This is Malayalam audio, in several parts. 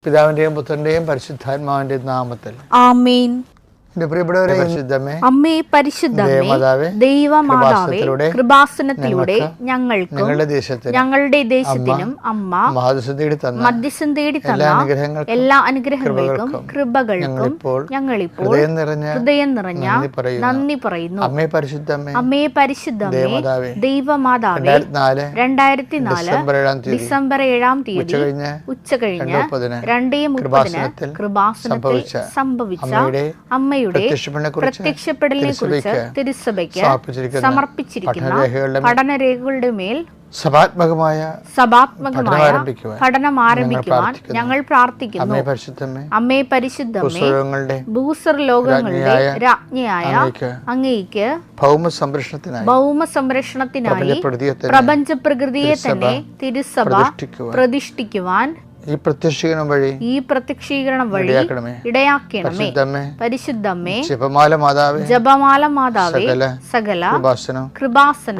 പിതാവിന്റെയും പുത്രന്റെയും പരിശുദ്ധാത്മാവിന്റെയും നാമത്തിൽ ആമേൻ. എന്റെ പ്രിയപ്പെട്ടവരെ, പരിശുദ്ധമേ, അമ്മേ പരിശുദ്ധമേ, ദൈവമാതാവേ, കൃപാസനത്തിലൂടെ ഞങ്ങൾക്കും ഞങ്ങളുടെ ദേശത്തിനും അമ്മ മധ്യസ്ഥം തേടി തന്ന എല്ലാ അനുഗ്രഹങ്ങൾക്കും കൃപകൾക്കും ഞങ്ങളിപ്പോൾ ഹൃദയം നിറഞ്ഞ നന്ദി പറയുന്നു. അമ്മേ പരിശുദ്ധമേ, ദൈവമാതാവേ, 2004 ഡിസംബർ 7 ഉച്ചകഴിഞ്ഞ് 2:30 കൃപാസനത്തിൽ സംഭവിച്ച അമ്മയുടെ പ്രത്യക്ഷപ്പെടലിനെ കുറിച്ച് തിരുസഭയ്ക്ക് സമർപ്പിച്ചിരിക്കുന്ന പഠനരേഖകളുടെ മേൽ സഭാത്മകമായ പഠനം ആരംഭിക്കുവാൻ ഞങ്ങൾ പ്രാർത്ഥിക്കുന്നു. അമ്മേ പരിശുദ്ധമേ, ഭൂസ്വർലോകങ്ങളുടെ രാജ്ഞിയായ അങ്ങേയ്ക്ക് ഭൗമസംരക്ഷണത്തിനായി പ്രപഞ്ച പ്രകൃതിയെ തന്നെ തിരുസഭ പ്രതിഷ്ഠിക്കുവാൻ ഈ പ്രത്യക്ഷീകരണം വഴി ഇടയാക്കണമേ. പരിശുദ്ധമേ, ജപമാല മാതാവേ, സകല കൃപാസനം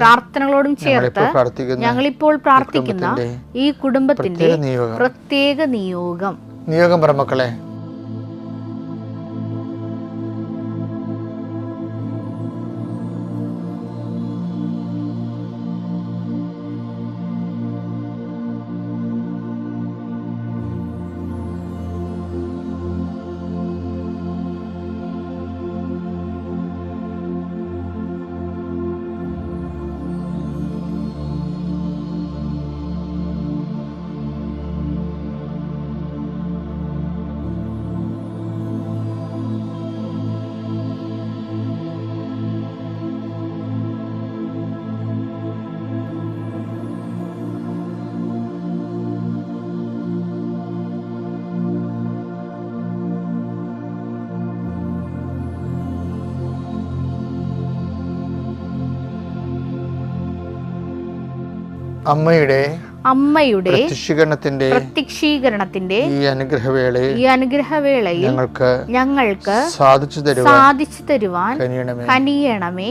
പ്രാർത്ഥനകളോടും ചേർത്ത് ഞങ്ങളിപ്പോൾ പ്രാർത്ഥിക്കുന്ന ഈ കുടുംബത്തിന്റെ പ്രത്യേക നിയോഗം പറമക്കളെ, അമ്മയുടെ പ്രത്യക്ഷീകരണത്തിന്റെ ഈ അനുഗ്രഹവേളയിൽ ഞങ്ങൾക്ക് സാധിച്ചു തരുവാൻ കനിയണമേ.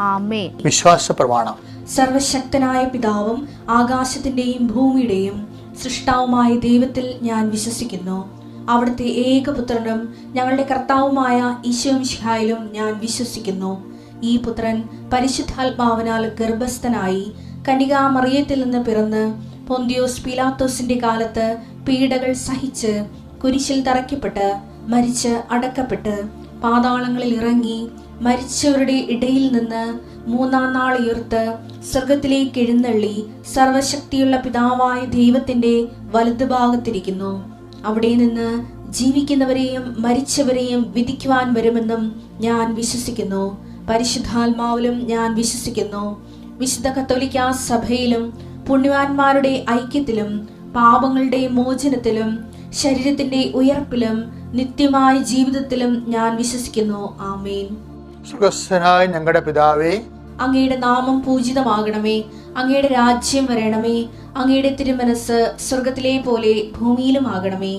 ആമേൻ. വിശ്വാസ പ്രമാണം. സർവശക്തനായ പിതാവും ആകാശത്തിന്റെയും ഭൂമിയുടെയും സൃഷ്ടാവുമായ ദൈവത്തിൽ ഞാൻ വിശ്വസിക്കുന്നു. അവിടുത്തെ ഏകപുത്രനും ഞങ്ങളുടെ കർത്താവുമായ ഈശോമിശിഹായിലും ഞാൻ വിശ്വസിക്കുന്നു. ഈ പുത്രൻ പരിശുദ്ധാത്മാവിനാൽ ഗർഭസ്ഥനായി കന്യകാമറിയത്തിൽ നിന്ന് പിറന്ന് പൊന്തിയോസ് പീലാത്തോസിന്റെ കാലത്ത് പീഡകൾ സഹിച്ച് കുരിശിൽ തറയ്ക്കപ്പെട്ട് മരിച്ച് അടക്കപ്പെട്ട് പാതാളങ്ങളിൽ ഇറങ്ങി മരിച്ചവരുടെ ഇടയിൽ നിന്ന് 3-ാം നാൾ ഉയർത്ത് സ്വർഗത്തിലേക്ക് എഴുന്നള്ളി സർവശക്തിയുള്ള പിതാവായ ദൈവത്തിന്റെ വലതുഭാഗത്തിരിക്കുന്നു. അവിടെ നിന്ന് ജീവിക്കുന്നവരെയും മരിച്ചവരെയും വിധിക്കുവാൻ വരുമെന്നും ഞാൻ വിശ്വസിക്കുന്നു. പരിശുദ്ധാത്മാവിലും ഞാൻ വിശ്വസിക്കുന്നു. വിശുദ്ധ കത്തോലിക്കാ സഭയിലും പുണ്യവാന്മാരുടെ ഐക്യത്തിലും പാപങ്ങളുടെ മോചനത്തിലും ശരീരത്തിന്റെ ഉയർപ്പിലും നിത്യമായ ജീവിതത്തിലും ഞാൻ വിശ്വസിക്കുന്നു. ആമേൻ. സ്വർഗ്ഗസ്ഥനായ ഞങ്ങളുടെ പിതാവേ, അങ്ങയുടെ നാമം പൂജിതമാകണമേ. അങ്ങയുടെ രാജ്യം വരണമേ. അങ്ങയുടെ തിരുമനസ് സ്വർഗത്തിലെ പോലെ ഭൂമിയിലും ആകണമേ.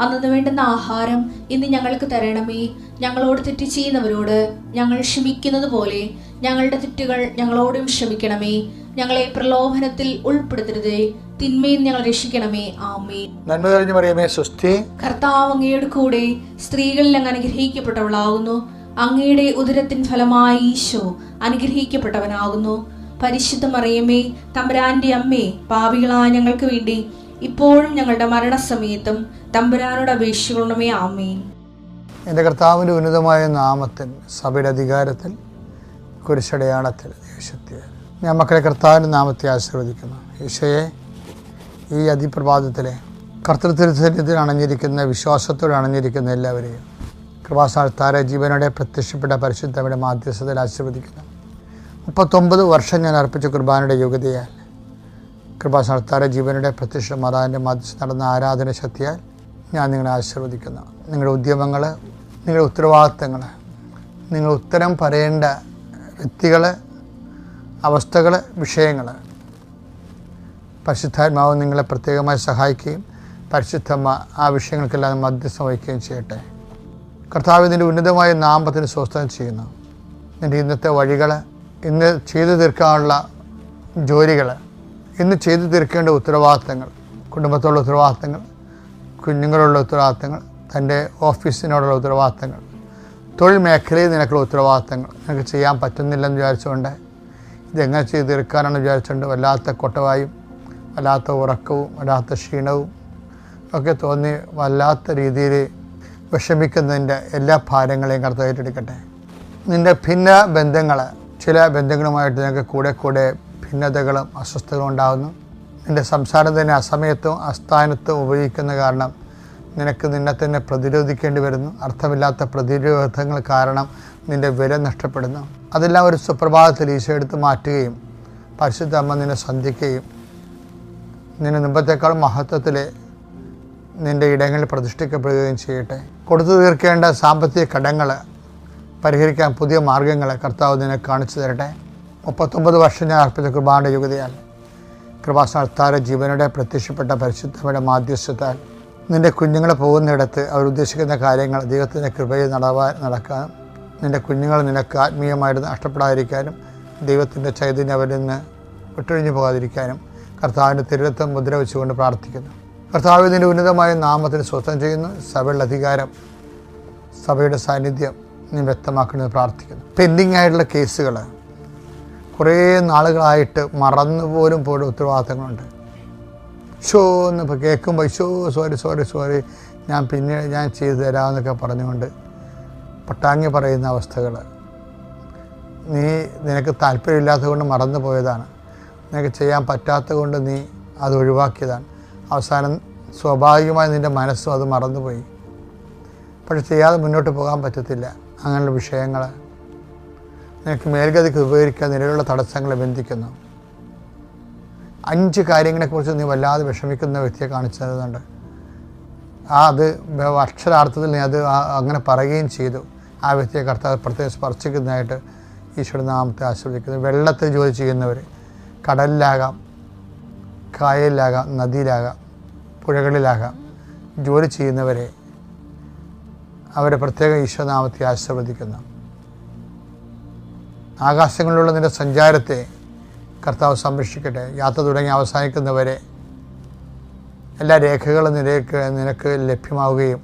അന്നു വേണ്ടുന്ന ആഹാരം ഇന്ന് ഞങ്ങൾക്ക് തരണമേ. ഞങ്ങളോട് തെറ്റ് ചെയ്യുന്നവരോട് ഞങ്ങൾ ക്ഷമിക്കുന്നത് പോലെ ഞങ്ങളുടെ തെറ്റുകൾ ഞങ്ങളോടും ക്ഷമിക്കണമേ. ഞങ്ങളെ പ്രലോഭനത്തിൽ ഉൾപ്പെടുത്തരുതേ, തിന്മയിൽ ഞങ്ങൾ രക്ഷിക്കണമേ. ആമേൻ. നന്മ നിറഞ്ഞ മറിയമേ, സ്വസ്തി. കർത്താവ് അങ്ങയുടെ കൂടെ സ്ത്രീകളിൽ അങ്ങ് അനുഗ്രഹിക്കപ്പെട്ടവളാകുന്നു. അങ്ങയുടെ ഉദരത്തിൻ ഫലമായി ഈശോ അനുഗ്രഹിക്കപ്പെട്ടവനാകുന്നു. പരിശുദ്ധ മറിയമേ, തമ്പുരാന്റെ അമ്മേ, പാപികളായ ഞങ്ങൾക്ക് വേണ്ടി ഇപ്പോഴും ഞങ്ങളുടെ മരണസമയത്തും തമ്പുരാനോട് അപേക്ഷിക്കണമേ. ആമേൻ. എൻ്റെ കർത്താവിൻ്റെ ഉന്നതമായ നാമത്തിൽ, സഭയുടെ അധികാരത്തിൽ, കുരിശടയാളത്തിൽ, ദേശത്തെ ഞാൻ മക്കളെ കർത്താവിൻ്റെ നാമത്തെ ആശീർവദിക്കുന്നു. ഈശോയെ, ഈ അതിപ്രഭാതത്തിലെ കർത്തൃത്വത്തിൽ അണഞ്ഞിരിക്കുന്ന, വിശ്വാസത്തോടെ അണഞ്ഞിരിക്കുന്ന എല്ലാവരെയും കൃപാസ്ഥാന ജീവനോടെ പ്രത്യക്ഷപ്പെട്ട പരിശുദ്ധയുടെ മാധ്യസ്ഥതയിൽ ആശീർവദിക്കുന്നു. 39 വർഷം ഞാൻ അർപ്പിച്ച കുർബാനയുടെ യോഗ്യതയാൽ കൃപാസ്ഥാന ജീവനുടെ പ്രത്യക്ഷ മാതാവിൻ്റെ മാധ്യസ്ഥ നടന്ന ആരാധന ശക്തിയാൽ ഞാൻ നിങ്ങളെ ആശീർവദിക്കുന്നു. നിങ്ങളുടെ ഉദ്യമങ്ങൾ, നിങ്ങളുടെ ഉത്തരവാദിത്തങ്ങൾ, നിങ്ങൾ ഉത്തരം പറയേണ്ട വ്യക്തികൾ, അവസ്ഥകൾ, വിഷയങ്ങൾ പരിശുദ്ധാത്മാവ് നിങ്ങളെ പ്രത്യേകമായി സഹായിക്കുകയും പരിശുദ്ധമ്മ ആ വിഷയങ്ങൾക്കെല്ലാം മധ്യസ്ഥം വഹിക്കുകയും ചെയ്യട്ടെ. കർത്താവ് ഇതിൻ്റെ ഉന്നതമായ നാമത്തിന് സ്വസ്ഥം ചെയ്യുന്നു. നിൻ്റെ ഇന്നത്തെ വഴികൾ, ഇന്ന് ചെയ്തു തീർക്കാനുള്ള ജോലികൾ, ഇന്ന് ചെയ്തു തീർക്കേണ്ട ഉത്തരവാദിത്തങ്ങൾ, കുടുംബത്തോടുള്ള ഉത്തരവാദിത്തങ്ങൾ, കുഞ്ഞുങ്ങളുള്ള ഉത്തരവാദിത്തങ്ങൾ, തൻ്റെ ഓഫീസിനോടുള്ള ഉത്തരവാദിത്തങ്ങൾ, തൊഴിൽ മേഖലയിൽ നിനക്കുള്ള ഉത്തരവാദിത്തങ്ങൾ നിനക്ക് ചെയ്യാൻ പറ്റുന്നില്ലെന്ന് വിചാരിച്ചുകൊണ്ട് ഇതെങ്ങനെ ചെയ്ത് തീർക്കാനാണ് വിചാരിച്ചുകൊണ്ട് വല്ലാത്ത കൊട്ടവായും വല്ലാത്ത ഉറക്കവും വല്ലാത്ത ക്ഷീണവും ഒക്കെ തോന്നി വല്ലാത്ത രീതിയിൽ വിഷമിക്കുന്നതിൻ്റെ എല്ലാ ഭാരങ്ങളെയും കർത്താവ് ഏറ്റെടുക്കട്ടെ. നിൻ്റെ ഭിന്ന ബന്ധങ്ങൾ, ചില ബന്ധങ്ങളുമായിട്ട് നിനക്ക് കൂടെ ഭിന്നതകളും അസ്വസ്ഥതകളും ഉണ്ടാകുന്നു. നിൻ്റെ സംസാരം തന്നെ അസമയത്തും അസ്ഥാനത്തും ഉപയോഗിക്കുന്ന കാരണം നിനക്ക് നിന്നെ തന്നെ പ്രതിരോധിക്കേണ്ടി വരുന്നു. അർത്ഥമില്ലാത്ത പ്രതിരോധങ്ങൾ കാരണം നിൻ്റെ വില നഷ്ടപ്പെടുന്നു. അതെല്ലാം ഒരു സുപ്രഭാതത്തിൽ ഈശോ എടുത്ത് മാറ്റുകയും പരിശുദ്ധ അമ്മ നിന്നെ സന്ധിക്കുകയും നിന്നെ മുമ്പത്തേക്കാൾ മഹത്വത്തിൽ നിൻ്റെ ഇടങ്ങളിൽ പ്രതിഷ്ഠിക്കപ്പെടുകയും ചെയ്യട്ടെ. കൊടുത്തു തീർക്കേണ്ട സാമ്പത്തിക കടങ്ങൾ പരിഹരിക്കാൻ പുതിയ മാർഗ്ഗങ്ങൾ കർത്താവ് നിന്നെ കാണിച്ചു തരട്ടെ. 39 വർഷം ഞാൻ അർപ്പിച്ച കൃപാന്റെ യുഗതയാൽ കൃപാസ്ഥാന ജീവനോടെ പ്രത്യക്ഷപ്പെട്ട പരിശുദ്ധയുടെ മാധ്യസ്ഥത്താൽ നിൻ്റെ കുഞ്ഞുങ്ങൾ പോകുന്നിടത്ത് അവർ ഉദ്ദേശിക്കുന്ന കാര്യങ്ങൾ ദൈവത്തിൻ്റെ കൃപയിൽ നടക്കാനും നിൻ്റെ കുഞ്ഞുങ്ങൾ നിനക്ക് ആത്മീയമായിട്ട് നഷ്ടപ്പെടാതിരിക്കാനും ദൈവത്തിൻ്റെ ചൈതന്യം അവരിൽ നിന്ന് വിട്ടൊഴിഞ്ഞു പോകാതിരിക്കാനും കർത്താവിൻ്റെ തിരുരത്വം മുദ്ര വെച്ചുകൊണ്ട് പ്രാർത്ഥിക്കുന്നു. കർത്താവ് നിൻ്റെ ഉന്നതമായ നാമത്തിന് സ്വസ്ഥം ചെയ്യുന്നു. സഭയുടെ അധികാരം, സഭയുടെ സാന്നിധ്യം നീ വ്യക്തമാക്കണമെന്ന് പ്രാർത്ഥിക്കുന്നു. പെൻഡിങ് ആയിട്ടുള്ള കേസുകൾ കുറേ നാളുകളായിട്ട് മറന്നുപോലും പോലും ഉത്തരവാദിത്തങ്ങളുണ്ട്. എന്നിപ്പോൾ കേൾക്കുമ്പോൾ സോറി ഞാൻ ചെയ്തു തരാമെന്നൊക്കെ പറഞ്ഞുകൊണ്ട് പട്ടാങ്ങി പറയുന്ന അവസ്ഥകൾ, നിനക്ക് താല്പര്യമില്ലാത്തത് കൊണ്ട് മറന്നു പോയതാണ്, നിനക്ക് ചെയ്യാൻ പറ്റാത്തത് കൊണ്ട് നീ അത് ഒഴിവാക്കിയതാണ്. അവസാനം സ്വാഭാവികമായി നിൻ്റെ മനസ്സും അത് മറന്നുപോയി. പക്ഷെ ചെയ്യാതെ മുന്നോട്ട് പോകാൻ പറ്റത്തില്ല. അങ്ങനെയുള്ള വിഷയങ്ങൾ നിനക്ക് മേൽഗതിക്ക് ഉപകരിക്കാൻ നിലവിലുള്ള തടസ്സങ്ങളെ ബന്ധിക്കുന്നു. 5 കാര്യങ്ങളെക്കുറിച്ച് നീ വല്ലാതെ വിഷമിക്കുന്ന വ്യക്തിയെ കാണിച്ചു തരുന്നുണ്ട്. അത് അക്ഷരാർത്ഥത്തിൽ നീ അത് അങ്ങനെ പറയുകയും ചെയ്തു. ആ വ്യക്തിയെ കർത്താവ് പ്രത്യേകം സ്പർശിക്കുന്നതായിട്ട് ഈശോയുടെ നാമത്തെ ആശീർവദിക്കുന്നു. വെള്ളത്തിൽ ജോലി ചെയ്യുന്നവർ, കടലിലാകാം, കായലിലാകാം, നദിയിലാകാം, പുഴകളിലാകാം ജോലി ചെയ്യുന്നവരെ അവരെ പ്രത്യേകം ഈശോനാമത്തെ ആശീർവദിക്കുന്നു. ആകാശങ്ങളിലുള്ള നിൻ്റെ സഞ്ചാരത്തെ കർത്താവ് സംരക്ഷിക്കട്ടെ. യാത്ര തുടങ്ങി അവസാനിക്കുന്നവരെ എല്ലാ രേഖകളും നിനക്ക് ലഭ്യമാവുകയും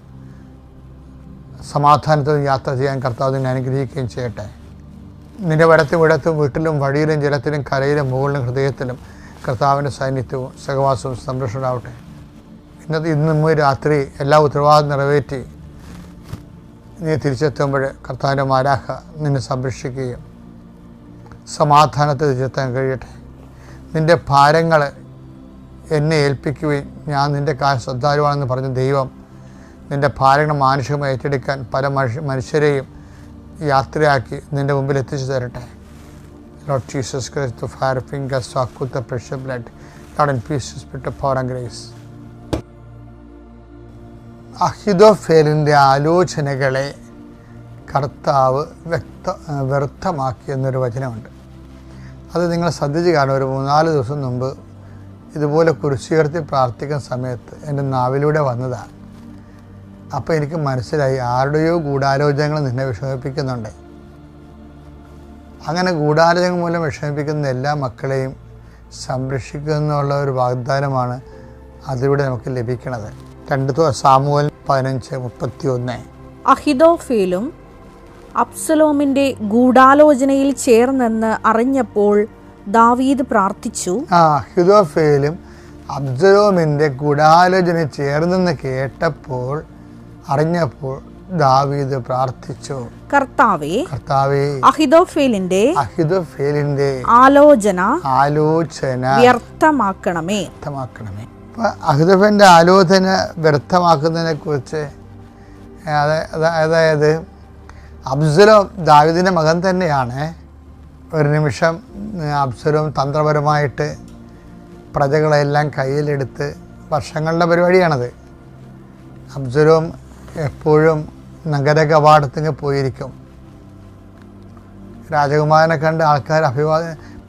സമാധാനത്തോടെ യാത്ര ചെയ്യാൻ കർത്താവ് നിന്നെ അനുഗ്രഹിക്കുകയും ചെയ്യട്ടെ. നിൻ്റെ വടത്തും ഇടത്തും വീട്ടിലും വഴിയിലും ജലത്തിലും കരയിലും മുകളിലും ഹൃദയത്തിലും കർത്താവിൻ്റെ സാന്നിധ്യവും സഹവാസവും സംരക്ഷണമാവട്ടെ. ഇന്നും രാത്രി എല്ലാ ഉത്തരവാദിത്വം നിറവേറ്റി നീ തിരിച്ചെത്തുമ്പോൾ കർത്താവിൻ്റെ മാലാഖ നിന്നെ സംരക്ഷിക്കുകയും സമാധാനത്തിൽ തിരിച്ചെത്താൻ കഴിയട്ടെ. നിൻ്റെ ഭാരങ്ങൾ എന്നെ ഏൽപ്പിക്കുകയും ഞാൻ നിൻ്റെ കാര്യം ശ്രദ്ധാലുവാണെന്ന് പറഞ്ഞ ദൈവം നിൻ്റെ ഭാരങ്ങൾ മാനുഷികമായി ഏറ്റെടുക്കാൻ പല മനുഷ്യരെയും യാത്രയാക്കി നിൻ്റെ മുമ്പിൽ എത്തിച്ചു തരട്ടെ. Lord Jesus Christ, the fire fingers talk with the precious blood. Lord, in peace, spirit of power and grace. അഹിതോഫേലിൻ്റെ ആലോചനകളെ കർത്താവ് വ്യർത്ഥമാക്കി എന്നൊരു വചനമുണ്ട്. അത് നിങ്ങൾ ശ്രദ്ധിച്ച് കാണും. ഒരു 3-4 ദിവസം മുമ്പ് ഇതുപോലെ കുരിശുയർത്തി പ്രാർത്ഥിക്കുന്ന സമയത്ത് എൻ്റെ നാവിലൂടെ വന്നതാണ്. അപ്പോൾ എനിക്ക് മനസ്സിലായി ആരുടെയോ ഗൂഢാലോചനകൾ നിന്നെ വിഷമിപ്പിക്കുന്നുണ്ട്. അങ്ങനെ ഗൂഢാലോചന മൂലം വിഷമിപ്പിക്കുന്ന എല്ലാ മക്കളെയും സംരക്ഷിക്കുക എന്നുള്ള ഒരു വാഗ്ദാനമാണ് അതിലൂടെ നമുക്ക് ലഭിക്കുന്നത്. 2 സാമുവേൽ 15:31. അഹിതോഫേലും അബ്സലോമിന്റെ ഗൂഢാലോചനയിൽ ചേർന്നെന്ന് അറിഞ്ഞപ്പോൾ ദാവീദ് പ്രാർത്ഥിച്ചു. അഹിതോഫേലും അബ്സലോമിന്റെ ഗൂഢാലോചന ചേർന്നെന്ന് കേട്ടപ്പോൾ അറിഞ്ഞപ്പോൾ ദാവീദ് പ്രാർത്ഥിച്ചു, കർത്താവേ അഹിതോഫേലിന്റെ ആലോചന വ്യർത്ഥമാക്കണമേ. അഹിതോഫേലിന്റെ ആലോചന വ്യർത്ഥമാക്കുന്നതിനെ കുറിച്ച്, അതായത് അബ്സലോം ദാവീദിന്റെ മകൻ തന്നെയാണ്. ഒരു നിമിഷം അബ്സലോം തന്ത്രപരമായിട്ട് പ്രജകളെല്ലാം കയ്യിലെടുത്ത്, വർഷങ്ങളുടെ പരിപാടിയാണത്. അബ്സലോം എപ്പോഴും നഗര കവാടത്തിന് പോയിരിക്കും. രാജകുമാരനെ കണ്ട് ആൾക്കാർ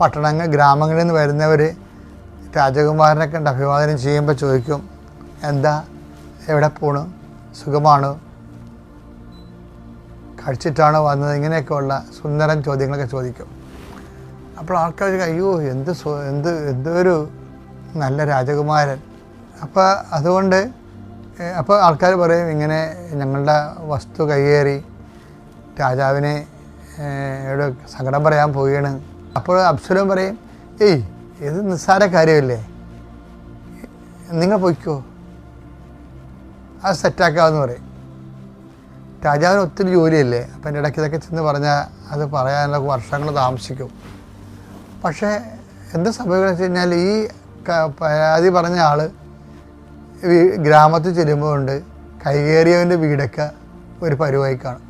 പട്ടണങ്ങൾ ഗ്രാമങ്ങളിൽ നിന്ന് വരുന്നവർ രാജകുമാരനെ കണ്ട് അഭിവാദനം ചെയ്യുമ്പോൾ ചോദിക്കും, എന്താ, എവിടെ പോണു, സുഖമാണോ, കഴിച്ചിട്ടാണോ വന്നത്, ഇങ്ങനെയൊക്കെയുള്ള സുന്ദരൻ ചോദ്യങ്ങളൊക്കെ ചോദിക്കും. അപ്പോൾ ആൾക്കാർ അയ്യോ എന്തൊരു നല്ല രാജകുമാരൻ. അപ്പോൾ അതുകൊണ്ട് അപ്പോൾ ആൾക്കാർ പറയും ഇങ്ങനെ ഞങ്ങളുടെ വസ്തു കയ്യേറി രാജാവിനെ യോട് സങ്കടം പറയാൻ പോവുകയാണ്. അപ്പോൾ അബ്സലോം പറയും, ഏയ് ഇത് നിസ്സാര കാര്യമല്ലേ, നിങ്ങൾ പൊയ്ക്കോ, അത് സെറ്റാക്കാമെന്ന് പറയും. രാജാവിന് ഒത്തിരി ജോലിയല്ലേ, അപ്പം എൻ്റെ ഇടയ്ക്ക് ഇതൊക്കെ ചെന്ന് പറഞ്ഞാൽ അത് പറയാനുള്ള വർഷങ്ങൾ താമസിക്കും. പക്ഷേ എന്താ സംഭവിക്കുന്നത് വെച്ച് കഴിഞ്ഞാൽ ഈ പരാതി പറഞ്ഞ ആൾ ഗ്രാമത്തിൽ ചെല്ലുമ്പോൾ ഉണ്ട് കൈകേറിയവൻ്റെ വീടൊക്കെ ഒരു പരുവായി കാണും.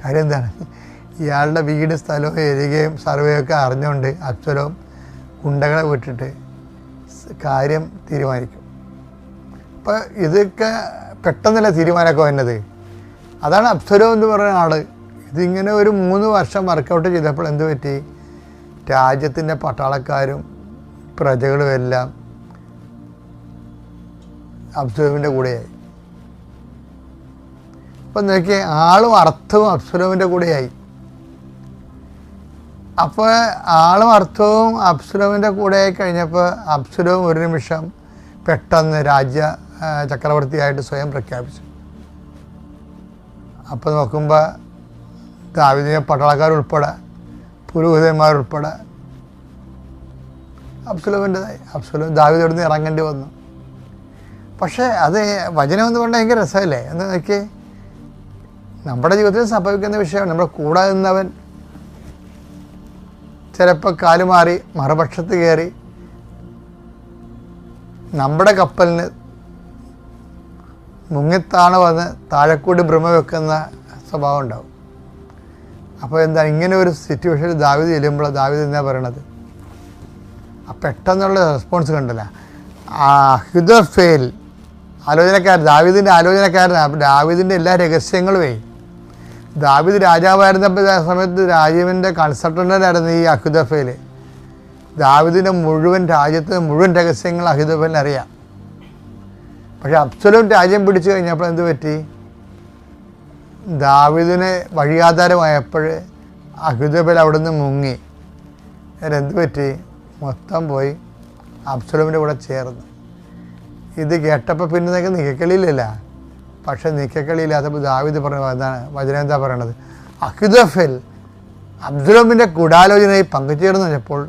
കാര്യം എന്താണ്, ഇയാളുടെ വീട് സ്ഥലവും ഏരിയയും സർവേയൊക്കെ അറിഞ്ഞുകൊണ്ട് അബ്സലോം ഗുണ്ടകളെ വിട്ടിട്ട് കാര്യം തീരുമാനിക്കും. അപ്പോൾ ഇതൊക്കെ പെട്ടെന്നല്ല തീരുമാനമൊക്കെ വന്നത്. അതാണ് അബ്സലോം എന്ന് പറയുന്ന ആൾ. ഇതിങ്ങനെ ഒരു 3 വർഷം വർക്കൗട്ട് ചെയ്തപ്പോൾ എന്ത് പറ്റി, രാജ്യത്തിൻ്റെ പട്ടാളക്കാരും പ്രജകളും എല്ലാം അബ്സലോമിൻ്റെ കൂടെയായി. അപ്പം നോക്കിയാൽ ആളും അർത്ഥവും അബ്സലോമിൻ്റെ കൂടെയായി. അപ്പോൾ ആളും അർത്ഥവും അബ്സലോമിൻ്റെ കൂടെയായി കഴിഞ്ഞപ്പോൾ അബ്സലോം ഒരു നിമിഷം പെട്ടെന്ന് ചക്രവർത്തിയായിട്ട് സ്വയം പ്രഖ്യാപിച്ചു. അപ്പോൾ നോക്കുമ്പോൾ ദാവീദിനെ പട്ടാളക്കാരുൾപ്പെടെ പുരോഹിതന്മാരുൾപ്പെടെ അബ്സലോം ദാവീദോട് നിന്ന് ഇറങ്ങേണ്ടി വന്നു. പക്ഷേ അത് വചനം എന്ന് പറഞ്ഞാൽ ഭയങ്കര രസമല്ലേ എന്ന് നോക്കിയേ. നമ്മുടെ ജീവിതത്തിൽ സംഭവിക്കുന്ന വിഷയമാണ്. നമ്മുടെ കൂടെ നിന്നവൻ ചിലപ്പോൾ കാലുമാറി മറുപക്ഷത്ത് കയറി നമ്മുടെ കപ്പലിന് മുങ്ങിത്താണ് വന്ന് താഴെക്കൂടി ഭ്രമ വെക്കുന്ന സ്വഭാവം ഉണ്ടാവും. അപ്പോൾ എന്താ ഇങ്ങനെ ഒരു സിറ്റുവേഷനിൽ ദാവീദ് ചെല്ലുമ്പോൾ ദാവീദ് എന്നാ പറയണത്, ആ പെട്ടെന്നുള്ള റെസ്പോൺസ് കണ്ടല്ല. അഹിഥോഫേൽ ദാവീദിൻ്റെ ആലോചനക്കാരനാണ്. ദാവീദിൻ്റെ എല്ലാ രഹസ്യങ്ങളുമേ, ദാവീദ് രാജാവായിരുന്നപ്പോൾ സമയത്ത് രാജീവിൻ്റെ കൺസൾട്ടൻ്റായിരുന്നു ഈ അഹിഥോഫേൽ. ദാവീദിൻ്റെ രാജ്യത്തിൻ്റെ മുഴുവൻ രഹസ്യങ്ങൾ അഹിഥോഫേലിന് അറിയാം. പക്ഷേ അബ്സലോം രാജ്യം പിടിച്ചു കഴിഞ്ഞപ്പോൾ എന്ത് പറ്റി, ദാവീദിന് വഴിയാധാരമായപ്പോൾ അഹിഥോഫേൽ അവിടെ നിന്ന് മുങ്ങി. എന്ത് പറ്റി, മൊത്തം പോയി അബ്സലോമിൻ്റെ കൂടെ ചേർന്ന്. ഇത് കേട്ടപ്പോൾ പിന്നെ നിങ്ങൾക്ക് നിക്കക്കളിയില്ല. പക്ഷേ നിക്കക്കളിയില്ലാത്തപ്പോൾ ദാവീദ് പറഞ്ഞു, എന്താണ് വചനം എന്താ പറയണത്, അഹിഥോഫേൽ അബ്സലോമിൻ്റെ ഗൂഢാലോചനയിൽ പങ്കുചേർന്ന് വെച്ചപ്പോൾ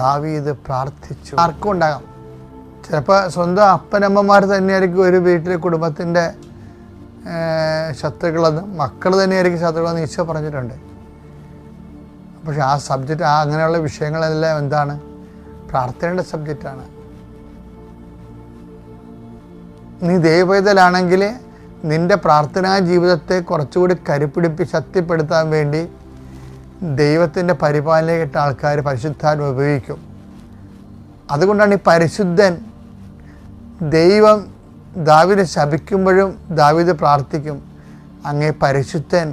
ദാവീദ് പ്രാർത്ഥിച്ചു. ആർക്കും ഉണ്ടാകാം, ചിലപ്പോൾ സ്വന്തം അപ്പനമ്മമാർ തന്നെയായിരിക്കും ഒരു വീട്ടിലെ കുടുംബത്തിൻ്റെ ശത്രുക്കളെന്ന്, മക്കൾ തന്നെയായിരിക്കും ശത്രുക്കളെന്ന് ഈശോ പറഞ്ഞിട്ടുണ്ട്. പക്ഷെ ആ സബ്ജക്റ്റ് അങ്ങനെയുള്ള വിഷയങ്ങളെല്ലാം എന്താണ്, പ്രാർത്ഥനയുടെ സബ്ജക്റ്റാണ്. നീ ദൈവപൈതലാണെങ്കിൽ നിൻ്റെ പ്രാർത്ഥനാ ജീവിതത്തെ കുറച്ചുകൂടി ശക്തിപ്പെടുത്താൻ വേണ്ടി ദൈവത്തിൻ്റെ പരിപാലനയായിട്ട് ആൾക്കാർ പരിശുദ്ധാത്മ ഉപയോഗിക്കും. അതുകൊണ്ടാണ് ഈ പരിശുദ്ധൻ, ദൈവം ദാവീദിനെ ശപിക്കുമ്പോഴും ദാവീദ് പ്രാർത്ഥിക്കും, അങ്ങേ പരിശുദ്ധൻ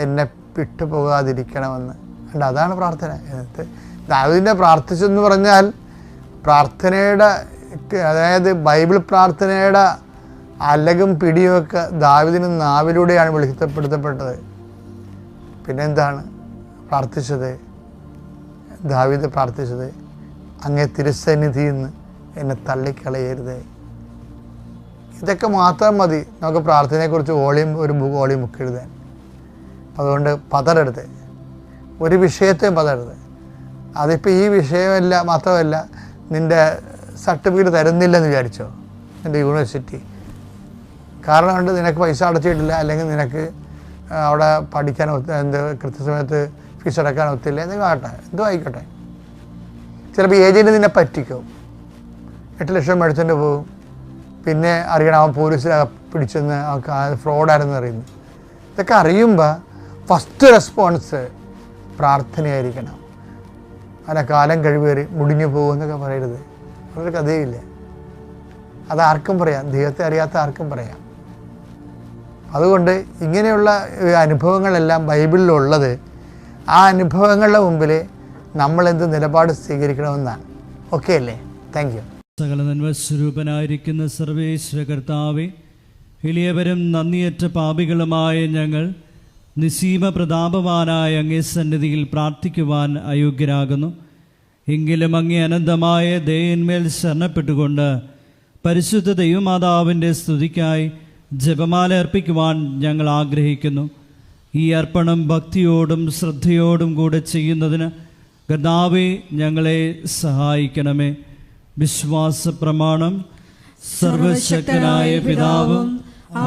എന്നെ വിട്ടുപോകാതിരിക്കണമെന്ന്. അതാണ് പ്രാർത്ഥന. ദാവീദിനെ പ്രാർത്ഥിച്ചെന്ന് പറഞ്ഞാൽ പ്രാർത്ഥനയുടെ, അതായത് ബൈബിൾ പ്രാർത്ഥനയുടെ അലകും പിടിയുമൊക്കെ ദാവീദിന് നാവിലൂടെയാണ് വെളിപ്പെടുത്തപ്പെട്ടത്. പിന്നെന്താണ് പ്രാർത്ഥിച്ചത്, ദാവീദ് പ്രാർത്ഥിച്ചത്, അങ്ങേ തിരുസന്നിധിയിൽ നിന്ന് എന്നെ തള്ളിക്കളയരുതേ. ഇതൊക്കെ മാത്രം മതി നമുക്ക് പ്രാർത്ഥനയെക്കുറിച്ച് ഒരു ബുക്ക് എഴുതാൻ. അതുകൊണ്ട് പതറരുത്, ഒരു വിഷയത്തെയും പതറരുത്. അതിപ്പോൾ ഈ വിഷയമല്ല മാത്രമല്ല, നിൻ്റെ സർട്ടിഫിക്കറ്റ് തരുന്നില്ലെന്ന് വിചാരിച്ചോ നിൻ്റെ യൂണിവേഴ്സിറ്റി, കാരണം കൊണ്ട് നിനക്ക് പൈസ അടച്ചിട്ടില്ല, അല്ലെങ്കിൽ നിനക്ക് അവിടെ പഠിക്കാൻ കൃത്യസമയത്ത് ഫീസ് അടക്കാൻ ഒത്തില്ല, എന്തെങ്കിലും ആകട്ടെ, എന്തോ ആയിക്കോട്ടെ. ചിലപ്പോൾ ഏജൻറ്റ് നിന്നെ പറ്റിക്കും, 8 ലക്ഷം മേടിച്ചിട്ട് പോകും. പിന്നെ അറിയണം അവൻ പോലീസിൽ പിടിച്ചെന്ന് ഫ്രോഡായിരുന്നു അറിയുന്നു. ഇതൊക്കെ അറിയുമ്പോൾ ഫസ്റ്റ് റെസ്പോൺസ് പ്രാർത്ഥനയായിരിക്കണം. അങ്ങനെ കാലം കഴിവേറി മുടിഞ്ഞു പോകുമെന്നൊക്കെ പറയരുത്, അതൊരു കഥയില്ല. അതാർക്കും പറയാം, ദൈവത്തെ അറിയാത്ത ആർക്കും പറയാം. അതുകൊണ്ട് ഇങ്ങനെയുള്ള അനുഭവങ്ങളെല്ലാം ബൈബിളിലുള്ളത്, ആ അനുഭവങ്ങളുടെ മുമ്പിൽ നമ്മളെന്ത് നിലപാട് സ്വീകരിക്കണമെന്നാണ്. ഓക്കെ അല്ലേ? Thank you. സകല നന്മസ്വരൂപനായിരിക്കുന്ന സർവേശ്വര കർത്താവേ, എളിയവരും നന്ദിയറ്റ പാപികളുമായ ഞങ്ങൾ നിസ്സീമ പ്രതാപവാനായ അങ്ങേ സന്നിധിയിൽ പ്രാർത്ഥിക്കുവാൻ അയോഗ്യരാകുന്നു. എങ്കിലും അങ്ങേ അനന്തമായ ദയന്മേൽ ശരണപ്പെട്ടുകൊണ്ട് പരിശുദ്ധ ദൈവമാതാവിൻ്റെ സ്തുതിക്കായി ജപമാല അർപ്പിക്കുവാൻ ഞങ്ങൾ ആഗ്രഹിക്കുന്നു. ഈ അർപ്പണം ഭക്തിയോടും ശ്രദ്ധയോടും കൂടെ ചെയ്യുന്നതിന് കർത്താവേ ഞങ്ങളെ സഹായിക്കണമേ. വിശ്വാസ പ്രമാണം. സർവശക്തനായ പിതാവും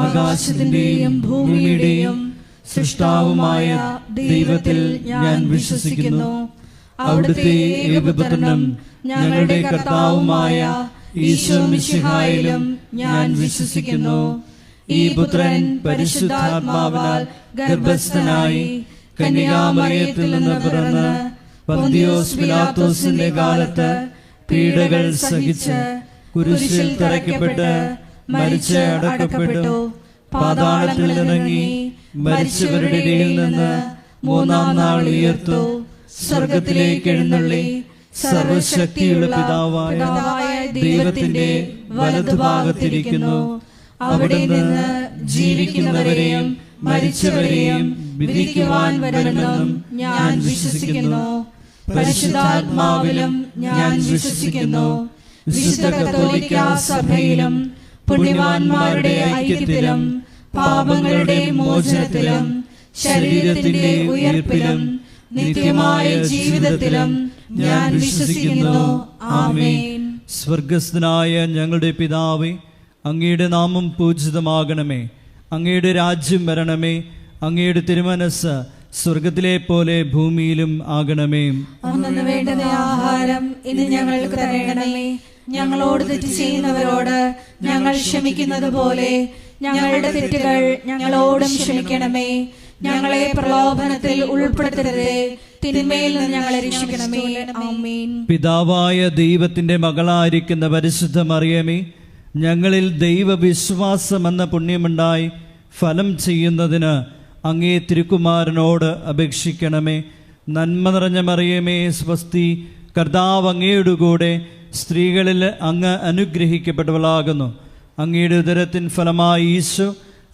ആകാശത്തിൻ്റെയും ഭൂമിയുടെയും സൃഷ്ടാവുമായ ദൈവത്തിൽ ഞാൻ വിശ്വസിക്കുന്നു. അവിടുത്തെ ഏകപുത്രനും ഞങ്ങളുടെ കർത്താവുമായ ഈശോ മിശിഹായിലും ഞാൻ വിശ്വസിക്കുന്നു. ഈ പുത്രൻ പരിശുദ്ധാത്മാവിനാൽ ഗർഭസ്ഥനായി കന്യകാമറിയത്തിൽ നിന്ന് പിറന്ന് പന്തിയോസ് പിലാത്തോസിന്റെ കാലത്ത് പീഡകൾ സഹിച്ച് കുരിശിൽ തറയ്ക്കപ്പെട്ട് മരിച്ച് അടക്കപ്പെട്ടു, പാതാളത്തിൽ ഇറങ്ങി മരിച്ചവരുടെ ഇടയിൽ നിന്ന് മൂന്നാം നാൾ ഉയർത്തു, സ്വർഗത്തിലേക്ക് എഴുന്നള്ളി സർവശക്തിയുള്ള പിതാവായ ദൈവത്തിന്റെ വലതുഭാഗത്തിരിക്കുന്നു. അവിടെ നിന്ന് ജീവിക്കുന്നവരെയും മരിച്ചവരെയും വിധിക്കുവാൻ വരുമെന്നും ഞാൻ വിശ്വസിക്കുന്നു. പരിശുദ്ധാത്മാവിലും ഞാൻ വിശ്വസിക്കുന്നു. വിശുദ്ധ കത്തോലിക്കാ സഭയിലും പുണ്യവാന്മാരുടെ ഐക്യത്തിലും പാപങ്ങളുടെ മോചനത്തിലും ശരീരത്തിന്റെ ഉയർപ്പിലും നിത്യമായ ജീവിതത്തിലും ഞാൻ വിശ്വസിക്കുന്നു. ആമേൻ. സ്വർഗസ്ഥനായ ഞങ്ങളുടെ പിതാവേ, അങ്ങയുടെ നാമം പൂജിതമാകണമേ. അങ്ങയുടെ രാജ്യം വരണമേ. അങ്ങയുടെ തിരുമനസ് സ്വർഗത്തിലെ പോലെ ഭൂമിയിലും ആകണമേ. അന്നു വേണ്ടുന്ന ആഹാരം ഇന്ന് ഞങ്ങൾക്ക് തരണമേ. ഞങ്ങളോട് തെറ്റ് ചെയ്യുന്നവരോട് ഞങ്ങൾ ക്ഷമിക്കുന്നത് പോലെ ഞങ്ങളുടെ തെറ്റുകൾ ഞങ്ങളോടും ക്ഷമിക്കണമേ. ഞങ്ങളെ പ്രലോഭനത്തിൽ ഉൾപ്പെടുത്തരുതേ, തിന്മയിൽ നിന്ന് ഞങ്ങളെ രക്ഷിക്കണമേ. ആമേൻ. പിതാവായ ദൈവത്തിന്റെ മകളായിരിക്കുന്ന പരിശുദ്ധ മറിയമേ, ഞങ്ങളിൽ ദൈവവിശ്വാസം എന്ന പുണ്യമുണ്ടായി ഫലം ചെയ്യുന്നതിന് അങ്ങേ തിരുക്കുമാരനോട് അപേക്ഷിക്കണമേ. നന്മ നിറഞ്ഞ മറിയമേ സ്വസ്തി, കർത്താവ് അങ്ങയുടെ കൂടെ സ്ത്രീകളിൽ അങ്ങ് അനുഗ്രഹിക്കപ്പെട്ടവളാകുന്നു. അങ്ങയുടെ ഉദരത്തിൻ ഫലമായി ഈശോ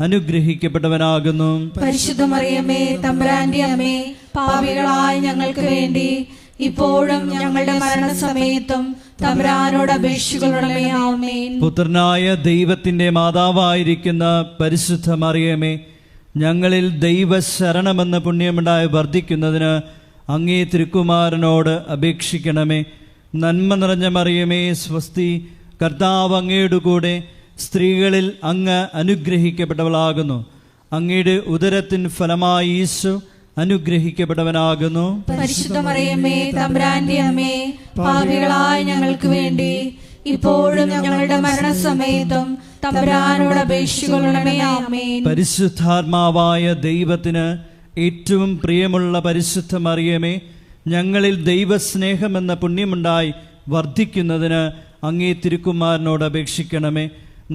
അനുഗ്രഹിക്കപ്പെട്ടവനാകുന്നു. പരിശുദ്ധ മറിയമേ, തമ്പുരാന്റെ അമ്മേ, പാപികളായ ഞങ്ങൾക്ക് വേണ്ടി ഇപ്പോഴും ഞങ്ങളുടെ മരണസമയത്തും തമ്പുരാനോട് അപേക്ഷിക്കണമേ. ആമേൻ. പുത്രനായ ദൈവത്തിന്റെ മാതാവായിരിക്കുന്ന പരിശുദ്ധ മറിയമേ, ഞങ്ങളിൽ ദൈവശരണമെന്ന പുണ്യമുണ്ടായി വർദ്ധിക്കുന്നതിന് അങ്ങേ തിരുക്കുമാരനോട് അപേക്ഷിക്കണമേ. നന്മ നിറഞ്ഞ മറിയമേ സ്വസ്തി, കർത്താവ് അങ്ങയുടെ കൂടെ സ്ത്രീകളിൽ അങ്ങ് അനുഗ്രഹിക്കപ്പെട്ടവളാകുന്നു. അങ്ങയുടെ ഉദരത്തിൻ ഫലമായി ഈശോ അനുഗ്രഹിക്കപ്പെട്ടവനാകുന്നു. പരിശുദ്ധ മറിയമേ, തമ്പുരാന്റെ അമ്മേ, പാപികളായ ഞങ്ങൾക്ക് വേണ്ടി ഇപ്പോഴും ഞങ്ങളുടെ മരണസമയത്തും തമ്പുരാനോട് അപേക്ഷിക്കണമേ. ആമേൻ. പരിശുദ്ധാത്മാവായ ദൈവത്തിന് ഏറ്റവും പ്രിയമുള്ള പരിശുദ്ധ മറിയമേ, ഞങ്ങളിൽ ദൈവസ്നേഹമെന്ന പുണ്യമുണ്ടായി വർദ്ധിക്കുന്നതിന് അങ്ങേ തിരുക്കുമാരനോട് അപേക്ഷിക്കണമേ.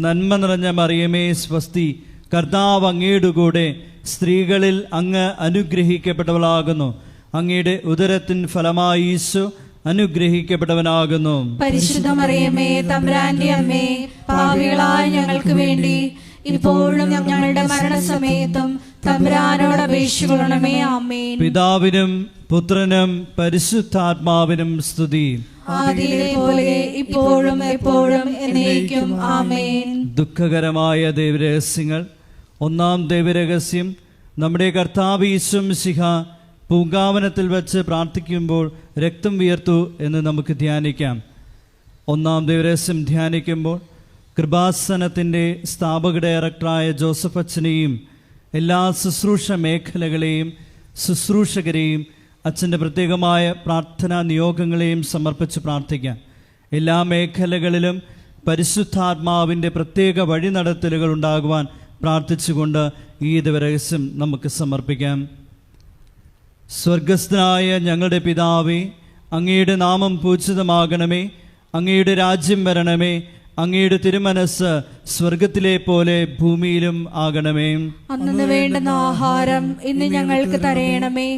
നന്മ നിറഞ്ഞ മറിയമേ സ്വസ്തി, കർത്താവ് അങ്ങയുടെ കൂടെ സ്ത്രീകളിൽ അങ്ങ് അനുഗ്രഹിക്കപ്പെട്ടവളാകുന്നു. അങ്ങയുടെ ഉദരത്തിൻ ഫലമായി ഈശോ അനുഗ്രഹിക്കപ്പെട്ടവനാകുന്നു. പരിശുദ്ധ മറിയമേ, തമ്പുരാന്റെ അമ്മേ, പാപികളായ ഞങ്ങൾക്ക് വേണ്ടി ഇപ്പോഴും ഞങ്ങളുടെ മരണസമയത്തും തമ്പുരാനോട് അപേക്ഷിക്കണമേ. ആമേൻ. പിതാവിനും പുത്രനും പരിശുദ്ധാത്മാവിനും സ്തുതി. ആദിയിലെ പോലെ ഇപ്പോഴും എപ്പോഴും എന്നേക്കും. ആമേൻ. ദുഃഖകരമായ ദൈവരഹസ്യങ്ങൾ. ഒന്നാം ദൈവരഹസ്യം, നമ്മുടെ കർത്താവ് ഈശോ മിശിഹ പൂങ്കാവനത്തിൽ വച്ച് പ്രാർത്ഥിക്കുമ്പോൾ രക്തം വിയർത്തു എന്ന് നമുക്ക് ധ്യാനിക്കാം. ഒന്നാം ദൈവരഹസ്യം ധ്യാനിക്കുമ്പോൾ കൃപാസനത്തിൻ്റെ സ്ഥാപക ഡയറക്ടറായ ജോസഫ് അച്ഛനെയും എല്ലാ ശുശ്രൂഷ മേഖലകളെയും ശുശ്രൂഷകരെയും അച്ഛൻ്റെ പ്രത്യേകമായ പ്രാർത്ഥനാ നിയോഗങ്ങളെയും സമർപ്പിച്ച് പ്രാർത്ഥിക്കാം. എല്ലാ മേഖലകളിലും പരിശുദ്ധാത്മാവിൻ്റെ പ്രത്യേക വഴിനടത്തലുകൾ ഉണ്ടാകുവാൻ പ്രാർത്ഥിച്ചുകൊണ്ട് ഈ ദിവരഹസ്യം നമുക്ക് സമർപ്പിക്കാം. സ്വർഗസ്ഥനായ ഞങ്ങളുടെ പിതാവേ, അങ്ങയുടെ നാമം പൂജിതമാകണമേ. അങ്ങയുടെ രാജ്യം വരണമേ. അങ്ങയുടെ തിരുമനസ് സ്വർഗത്തിലെ പോലെ ഭൂമിയിലും ആകണമേ. അന്നു വേണ്ടുന്ന ആഹാരം ഇന്ന് ഞങ്ങൾക്ക് തരയണമേ.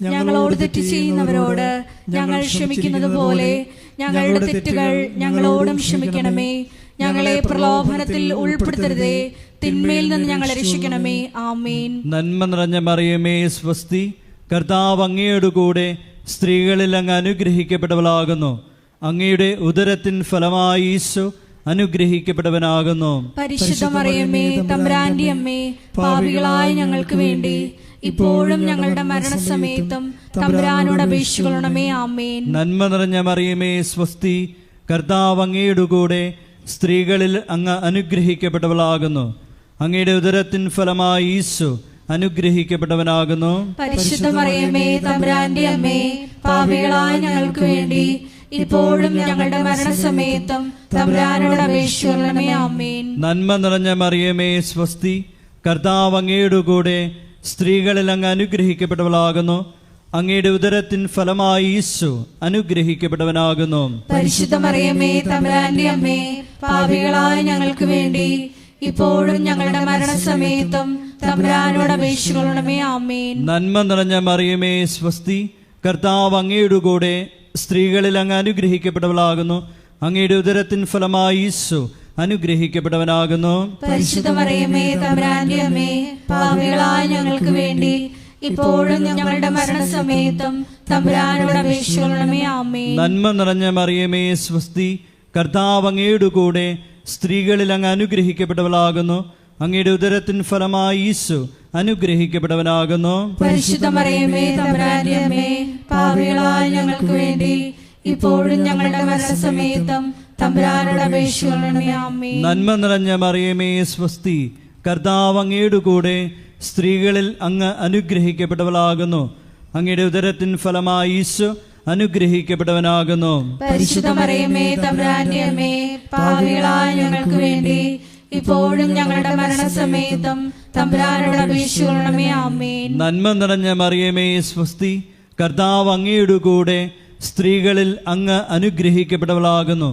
ഞങ്ങളോട് തെറ്റ് ചെയ്യുന്നവരോട് ഞങ്ങൾ ക്ഷമിക്കുന്നത് പോലെ ഞങ്ങളുടെ തെറ്റുകൾ ഞങ്ങളോടും ക്ഷമിക്കണമേ. ഞങ്ങളെ പ്രലോഭനത്തിൽ ഉൾപ്പെടുത്തരുതേ, തിന്മയിൽ നിന്ന് ഞങ്ങളെ രക്ഷിക്കണമേ. ആമേൻ. നന്മ നിറഞ്ഞ മറിയമേ സ്വസ്തി, കർത്താവ് അങ്ങയുടെ കൂടെ സ്ത്രീകളിൽ അങ്ങ് അനുഗ്രഹിക്കപ്പെട്ടവളാകുന്നു. അങ്ങയുടെ ഉദരത്തിൻ ഫലമായി ഈശോ അനുഗ്രഹിക്കപ്പെട്ടവനാകുന്നു. പരിശുദ്ധ മറിയമേ തമ്പുരാന്റെ അമ്മേ, പാപികളായ ഞങ്ങൾക്ക് വേണ്ടി ഇപ്പോഴും ഞങ്ങളുടെ മരണസമയത്തും തമ്പുരാനോട് അപേക്ഷിക്കണമേ. ആമേൻ. നന്മ നിറഞ്ഞ മറിയമേ സ്വസ്തി, കർത്താവ് അങ്ങയുടെ കൂടെ, സ്ത്രീകളിൽ അങ്ങ് അനുഗ്രഹിക്കപ്പെട്ടവളാകുന്നു. അങ്ങയുടെ ഉദരത്തിൻ ഫലമായി ഈശോ അനുഗ്രഹിക്കപ്പെട്ടവനാകുന്നു. പരിശുദ്ധ മറിയമേ തമ്പുരാന്റെ അമ്മേ, പാപികളായ ഞങ്ങൾക്ക് വേണ്ടി ഇപ്പോഴും ഞങ്ങളുടെ മരണസമയത്തും തമ്പുരാനോട് അപേക്ഷിക്കണമേ. ആമേൻ. നന്മ നിറഞ്ഞ മറിയമേ സ്വസ്തി, കർത്താവ് അങ്ങയുടെ കൂടെ, സ്ത്രീകളിൽ അങ്ങ് അനുഗ്രഹിക്കപ്പെട്ടവളാകുന്നു. അങ്ങയുടെ ഉദരത്തിൻ ഫലമായി ഈശോ അനുഗ്രഹിക്കപ്പെട്ടവനാകുന്നു. പരിശുദ്ധ മറിയമേ തമ്പുരാന്റെ അമ്മേ, പാപികളായ ഞങ്ങൾക്ക് വേണ്ടി ഇപ്പോഴും ഞങ്ങളുടെ മരണസമയത്തും തമ്പുരാനോട് അപേക്ഷിക്കണമേ. ആമേൻ. നന്മ നിറഞ്ഞ മറിയമേ സ്വസ്തി, കർത്താവ് അങ്ങയുടെ കൂടെ, സ്ത്രീകളിൽ അങ്ങ് അനുഗ്രഹിക്കപ്പെട്ടവളാകുന്നു. അങ്ങയുടെ ഉദരത്തിൻ ഫലമായി ഈശോ അനുഗ്രഹിക്കപ്പെട്ടവനാകുന്നു. പരിശുദ്ധ മറിയമേ തമ്പുരാന്റെ അമ്മേ, പാപികളായ ഞങ്ങൾക്ക് വേണ്ടി ഇപ്പോഴും ഞങ്ങളുടെ മരണസമയത്തും തമ്പുരാനോട് അപേക്ഷിക്കണമേ. ആമേൻ. നന്മ നിറഞ്ഞ മറിയമേ സ്വസ്തി, കർത്താവ് അങ്ങയുടെ കൂടെ, സ്ത്രീകളിൽ അങ്ങ് അനുഗ്രഹിക്കപ്പെട്ടവളാകുന്നു. അങ്ങയുടെ ഉദരത്തിൻ ഫലമായി ഈശോ അനുഗ്രഹിക്കപ്പെട്ടവനാകുന്നു. പരിശുദ്ധ മറിയമേ തമ്പുരാന്റെ അമ്മേ, പാപികളായ ഞങ്ങൾക്ക് വേണ്ടി ഇപ്പോഴും ഞങ്ങളുടെ മരണസമയത്തും തമ്പുരാനോട് അപേക്ഷിക്കണമേ. ആമേൻ. നന്മ നിറഞ്ഞ മറിയമേ സ്വസ്തി, കർത്താവ് അങ്ങയുടെ കൂടെ, സ്ത്രീകളിൽ അങ്ങ് അനുഗ്രഹിക്കപ്പെട്ടവളാകുന്നു. അങ്ങയുടെ ഉദരത്തിൻ ഫലമായി ഈശോ അനുഗ്രഹിക്കപ്പെട്ടവനാകുന്നു. പരിശുദ്ധ മറിയമേ തമ്പുരാന്റെ അമ്മേ, പാപികളായ ഞങ്ങൾക്ക് വേണ്ടി ഇപ്പോഴും ഞങ്ങളുടെ മരണസമയത്തും തമ്പുരാനോട് അപേക്ഷിക്കണമേ. ആമേൻ. നന്മ നിറഞ്ഞ മറിയമേ സ്വസ്തി, കർത്താവ് അങ്ങയുടെ കൂടെ, സ്ത്രീകളിൽ അങ്ങ് അനുഗ്രഹിക്കപ്പെട്ടവളാകുന്നു.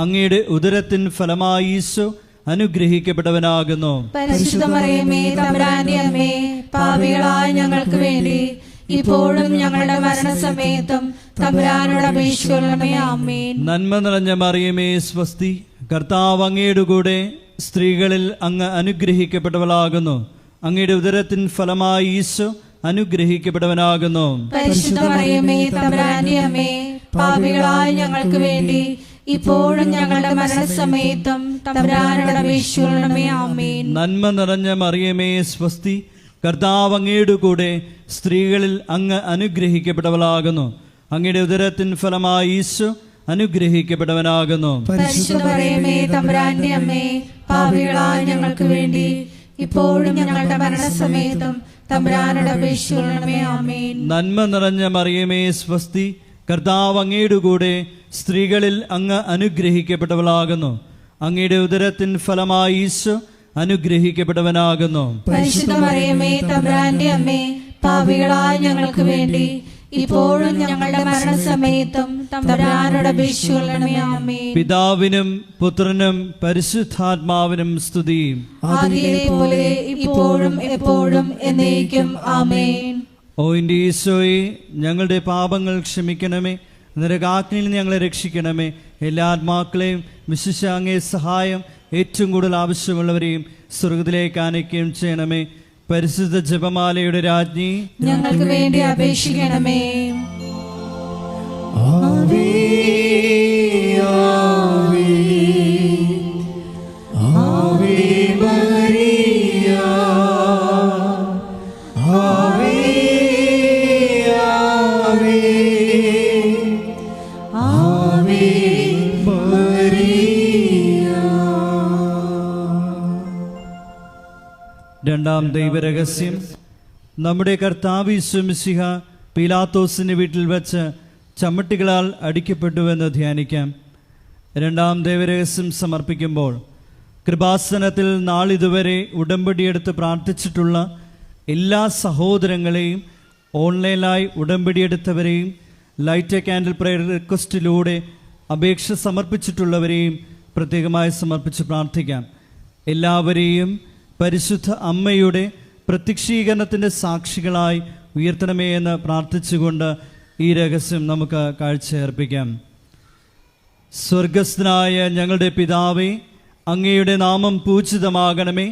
അങ്ങയുടെ ഉദരത്തിൻ ഫലമായി ഈശോ അനുഗ്രഹിക്കപ്പെട്ടവനാകുന്നു. പരിശുദ്ധ മറിയമേ തമ്പുരാന്റെ അമ്മേ, പാപികളായ ഞങ്ങൾക്ക് വേണ്ടി ഇപ്പോഴും ഞങ്ങളുടെ മരണസമയത്തും തമ്പുരാനോട് അപേക്ഷിക്കണമേ. ആമേൻ. നന്മ നിറഞ്ഞ മറിയമേ സ്വസ്തി, കർത്താവ് അങ്ങയുടെ കൂടെ, സ്ത്രീകളിൽ അങ്ങ് അനുഗ്രഹിക്കപ്പെട്ടവളാകുന്നു. അങ്ങയുടെ ഉദരത്തിൻ ഫലമായി ഈശോ അനുഗ്രഹിക്കപ്പെട്ടവനാകുന്നു. പരിശുദ്ധ മറിയമേ തമ്പുരാന്റെ അമ്മേ, പാപികളായ ഞങ്ങൾക്ക് വേണ്ടി ഇപ്പോഴും ഞങ്ങളുടെ മരണസമയത്തും തമ്പുരാനോട് അപേക്ഷിക്കണമേ. ആമേൻ. നന്മ നിറഞ്ഞ മറിയമേ സ്വസ്തി, കർത്താവ് അങ്ങയുടെ കൂടെ, സ്ത്രീകളിൽ അങ്ങ് അനുഗ്രഹിക്കപ്പെട്ടവളാകുന്നു. അങ്ങയുടെ ഉദരത്തിൻ ഫലമായി ഈശോ അനുഗ്രഹിക്കപ്പെട്ടവനാകുന്നു. പരിശുദ്ധ മറിയമേ തമ്പുരാന്റെ അമ്മേ, പാപികളായ ഞങ്ങൾക്ക് വേണ്ടി ഇപ്പോഴും ഞങ്ങളുടെ മരണസമയത്തും തമ്പുരാനോട് അപേക്ഷിക്കണമേ. ആമേൻ. നന്മ നിറഞ്ഞ മറിയമേ സ്വസ്തി, കർത്താവ് അങ്ങയുടെ കൂടെ, സ്ത്രീകളിൽ അങ്ങ് അനുഗ്രഹിക്കപ്പെട്ടവളാകുന്നു. അങ്ങയുടെ ഉദരത്തിൻ ഫലമായി ഈശോ അനുഗ്രഹിക്കപ്പെട്ടവനാകുന്നു. പരിശുദ്ധ മറിയമേ തമ്പുരാന്റെ അമ്മേ, പാപികളായ ഞങ്ങൾക്ക് വേണ്ടി ഇപ്പോഴും ഞങ്ങളുടെ മരണസമയത്തും തമ്പുരാനോട് അപേക്ഷിക്കണമേ. ആമേൻ. പിതാവിനും പുത്രനും പരിശുദ്ധാത്മാവിനും സ്തുതി. ആദിയിലെ പോലെ ഇപ്പോഴും എപ്പോഴും എന്നേക്കും. ആമേൻ. ഓ എൻ്റെ ഈശോയെ, ഞങ്ങളുടെ പാപങ്ങൾ ക്ഷമിക്കണമേ, നരകാഗ്നിയിൽ ഞങ്ങളെ രക്ഷിക്കണമേ. എല്ലാ ആത്മാക്കളെയും വിശിഷ്യ അങ്ങേ സഹായം ഏറ്റവും കൂടുതൽ ആവശ്യമുള്ളവരെയും സ്വർഗത്തിലേക്ക് ആനയിക്കുകയും ചെയ്യണമേ. പരിശുദ്ധ ജപമാലയുടെ രാജ്ഞി, ഞങ്ങൾക്ക് വേണ്ടി അപേക്ഷിക്കണമേ. ആവേ ആവേ ആവേ മരിയ, ആവേ ആവേ ആവേ മരിയ. രണ്ടാം ദൈവരഹസ്യം. നമ്മുടെ കർത്താവ് യേശു മിശിഹ പീലാത്തോസിന്റെ വീട്ടിൽ വെച്ച് ചമ്മട്ടികളാൽ അടിക്കപ്പെട്ടുവെന്ന് ധ്യാനിക്കാം. രണ്ടാം ദൈവരഹസ്യം സമർപ്പിക്കുമ്പോൾ കൃപാസനത്തിൽ നാളിതുവരെ ഉടമ്പടിയെടുത്ത് പ്രാർത്ഥിച്ചിട്ടുള്ള എല്ലാ സഹോദരങ്ങളെയും, ഓൺലൈനായി ഉടമ്പടിയെടുത്തവരെയും, ലൈറ്റ് എ കാൻഡിൽ പ്രയർ റിക്വസ്റ്റിലൂടെ അപേക്ഷ സമർപ്പിച്ചിട്ടുള്ളവരെയും പ്രത്യേകമായി സമർപ്പിച്ച് പ്രാർത്ഥിക്കാം. എല്ലാവരെയും പരിശുദ്ധ അമ്മയുടെ പ്രത്യക്ഷീകരണത്തിൻ്റെ സാക്ഷികളായി ഉയർത്തണമേ എന്ന് പ്രാർത്ഥിച്ചുകൊണ്ട് ഈ രഹസ്യം നമുക്ക് കാഴ്ചയർപ്പിക്കാം. സ്വർഗസ്ഥനായ ഞങ്ങളുടെ പിതാവേ, അങ്ങയുടെ നാമം പൂജിതമാകണമേ.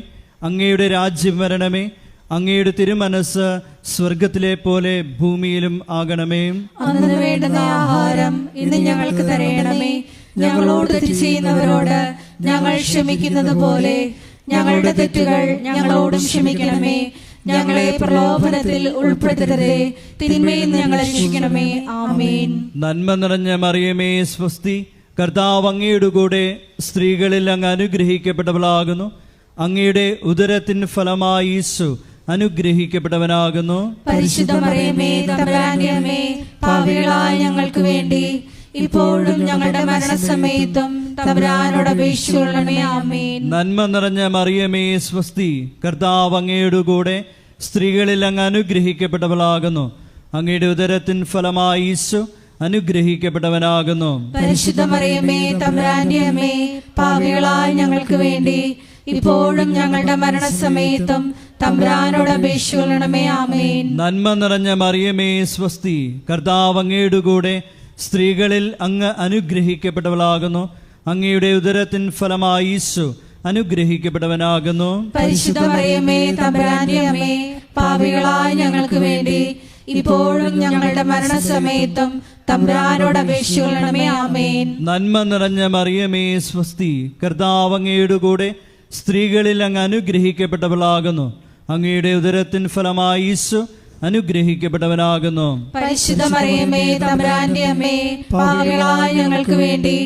അങ്ങയുടെ രാജ്യം വരണമേ. അങ്ങയുടെ തിരുമനസ് സ്വർഗത്തിലെ പോലെ ഭൂമിയിലും ആകണമേ. അന്നു വേണ്ടുന്ന ആഹാരം ഇന്ന് ഞങ്ങൾക്ക് തരയണമേ. ഞങ്ങളോട് തെറ്റ് ചെയ്യുന്നവരോട് ഞങ്ങൾ ക്ഷമിക്കുന്നത് പോലെ ഞങ്ങളുടെ തെറ്റുകൾ ഞങ്ങളോടും ക്ഷമിക്കണമേ. ഞങ്ങളെ പ്രലോഭനത്തിൽ ഉൾപ്പെടുത്തരുതേ, തിന്മയിൽ നിന്ന് ഞങ്ങളെ രക്ഷിക്കണമേ. ആമേൻ. നന്മ നിറഞ്ഞ മറിയമേ സ്വസ്തി, കർത്താവ് അങ്ങയുടെ കൂടെ സ്ത്രീകളിൽ അങ്ങ് അനുഗ്രഹിക്കപ്പെട്ടവളാകുന്നു. അങ്ങയുടെ ഉദരത്തിൻ ഫലമായി ഈശോ അനുഗ്രഹിക്കപ്പെട്ടവനാകുന്നു. പരിശുദ്ധ മറിയമേ, തമ്പുരാന്റെ അമ്മേ, പാപികളായ ഞങ്ങൾക്ക് വേണ്ടി ഇപ്പോഴും ഞങ്ങളുടെ മരണസമയത്തും തമ്പുരാനോട് അപേക്ഷിച്ചുകൊള്ളണമേ. ആമേൻ. നന്മ നിറഞ്ഞ മറിയമേ സ്വസ്തി, കർത്താവ് അങ്ങയുടെ കൂടെ സ്ത്രീകളിൽ അങ്ങ് അനുഗ്രഹിക്കപ്പെട്ടവളാകുന്നു. അങ്ങയുടെ ഉദരത്തിൻ ഫലമായി ഈശോ അനുഗ്രഹിക്കപ്പെട്ടവനാകുന്നു. പരിശുദ്ധ മറിയമേ, തമ്പുരാന്റെ അമ്മേ, പാപികളായ ഞങ്ങൾക്ക് വേണ്ടി ഇപ്പോഴും ഞങ്ങളുടെ മരണസമയത്തും തമ്പുരാനോട് അപേക്ഷിച്ചുകൊള്ളണമേ. ആമേൻ. നന്മ നിറഞ്ഞ മറിയമേ സ്വസ്തി, കർത്താവ് അങ്ങയുടെ കൂടെ സ്ത്രീകളിൽ അങ്ങ് അനുഗ്രഹിക്കപ്പെട്ടവളാകുന്നു. അങ്ങയുടെ ഉദരത്തിൻ ഫലമായി ഈശോ അനുഗ്രഹിക്കപ്പെട്ടവനാകുന്നു. പരിശുദ്ധ മറിയമേ, തമ്പുരാന്റെ അമ്മേ, പാപികളായ ഞങ്ങൾക്ക് വേണ്ടി ഇപ്പോഴും ഞങ്ങളുടെ മരണസമയത്തും തമ്പുരാനോട് അപേക്ഷിച്ചുകൊള്ളണമേ. ആമേൻ. നന്മ നിറഞ്ഞ മറിയമേ സ്വസ്തി, കർത്താവ് അങ്ങയുടെ കൂടെ സ്ത്രീകളിൽ അങ്ങ് അനുഗ്രഹിക്കപ്പെട്ടവളാകുന്നു. അങ്ങയുടെ ഉദരത്തിൻ ഫലമായി ഈശോ അനുഗ്രഹിക്കപ്പെട്ടവനാകുന്നു. പരിശുദ്ധ മറിയമേ, തമ്പുരാന്റെ അമ്മേ, പാപികളായ ഞങ്ങൾക്ക് വേണ്ടി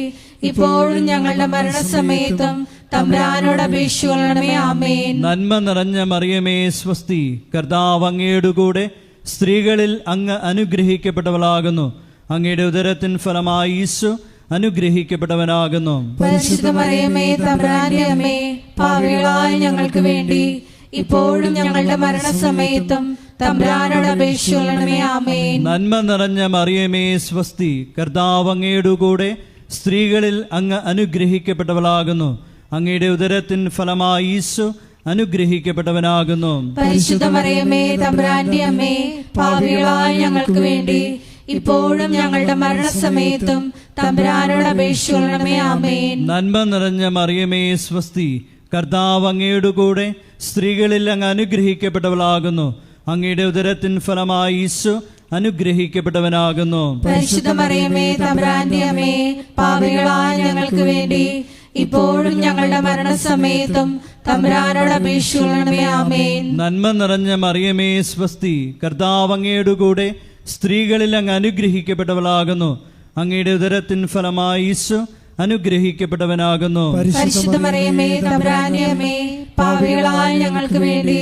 ഇപ്പോഴും ഞങ്ങളുടെ മരണസമയത്തും തമ്പുരാനോട് അപേക്ഷിച്ചുകൊള്ളണമേ. ആമേൻ. നന്മ നിറഞ്ഞ മറിയമേ സ്വസ്തി, കർത്താവ് അങ്ങയുടെ കൂടെ സ്ത്രീകളിൽ അങ്ങ് അനുഗ്രഹിക്കപ്പെട്ടവളാകുന്നു. അങ്ങയുടെ ഉദരത്തിൻ ഫലമായി ഈശോ അനുഗ്രഹിക്കപ്പെട്ടവനാകുന്നു. പരിശുദ്ധ മറിയമേ, തമ്പുരാന്റെ അമ്മേ, പാപികളായ ഞങ്ങൾക്ക് വേണ്ടി ഇപ്പോഴും ഞങ്ങളുടെ മരണസമയത്തും തമ്പുരാനോട് അപേക്ഷിച്ചുകൊള്ളണമേ. ആമേൻ. നന്മ നിറഞ്ഞ മറിയമേ സ്വസ്തി, കർത്താവ് അങ്ങയുടെ കൂടെ സ്ത്രീകളിൽ അങ്ങ് അനുഗ്രഹിക്കപ്പെട്ടവളാകുന്നു. അങ്ങയുടെ ഉദരത്തിൻ ഫലമായി ഈശോ അനുഗ്രഹിക്കപ്പെട്ടവനാകുന്നു. പരിശുദ്ധ മറിയമേ, തമ്പുരാന്റെ അമ്മേ, പാപികളായ ഞങ്ങൾക്ക് വേണ്ടി ഇപ്പോഴും ഞങ്ങളുടെ മരണസമയത്തും തമ്പുരാനോട് അപേക്ഷിച്ചുകൊള്ളണമേ. ആമേൻ. നന്മ നിറഞ്ഞ മറിയമേ സ്വസ്തി, കർത്താവ് അങ്ങയുടെ കൂടെ സ്ത്രീകളിൽ അങ്ങ് അനുഗ്രഹിക്കപ്പെട്ടവളാകുന്നു. അങ്ങയുടെ ഉദരത്തിൻ ഫലമായി ഈശോ അനുഗ്രഹിക്കപ്പെട്ടവനാകുന്നു. പരിശുദ്ധ മറിയമേ, തമ്പുരാന്റെ അമ്മേ, പാപികളായ ഞങ്ങൾക്ക് വേണ്ടി ഇപ്പോഴും ഞങ്ങളുടെ മരണസമയത്തും തമ്പുരാനോട് അപേക്ഷിച്ചുകൊള്ളണമേ. ആമേൻ. നന്മ നിറഞ്ഞ മറിയമേ സ്വസ്തി, കർത്താവ് അങ്ങയുടെ കൂടെ സ്ത്രീകളിൽ അങ്ങ് അനുഗ്രഹിക്കപ്പെട്ടവളാകുന്നു. അങ്ങയുടെ ഉദരത്തിൻ ഫലമായി ഈശോ അനുഗ്രഹിക്കപ്പെട്ടവനാകുന്നു. പരിശുദ്ധ മറിയമേ, തമ്പുരാന്റെ അമ്മേ, പാപികളായ ഞങ്ങൾക്ക് വേണ്ടി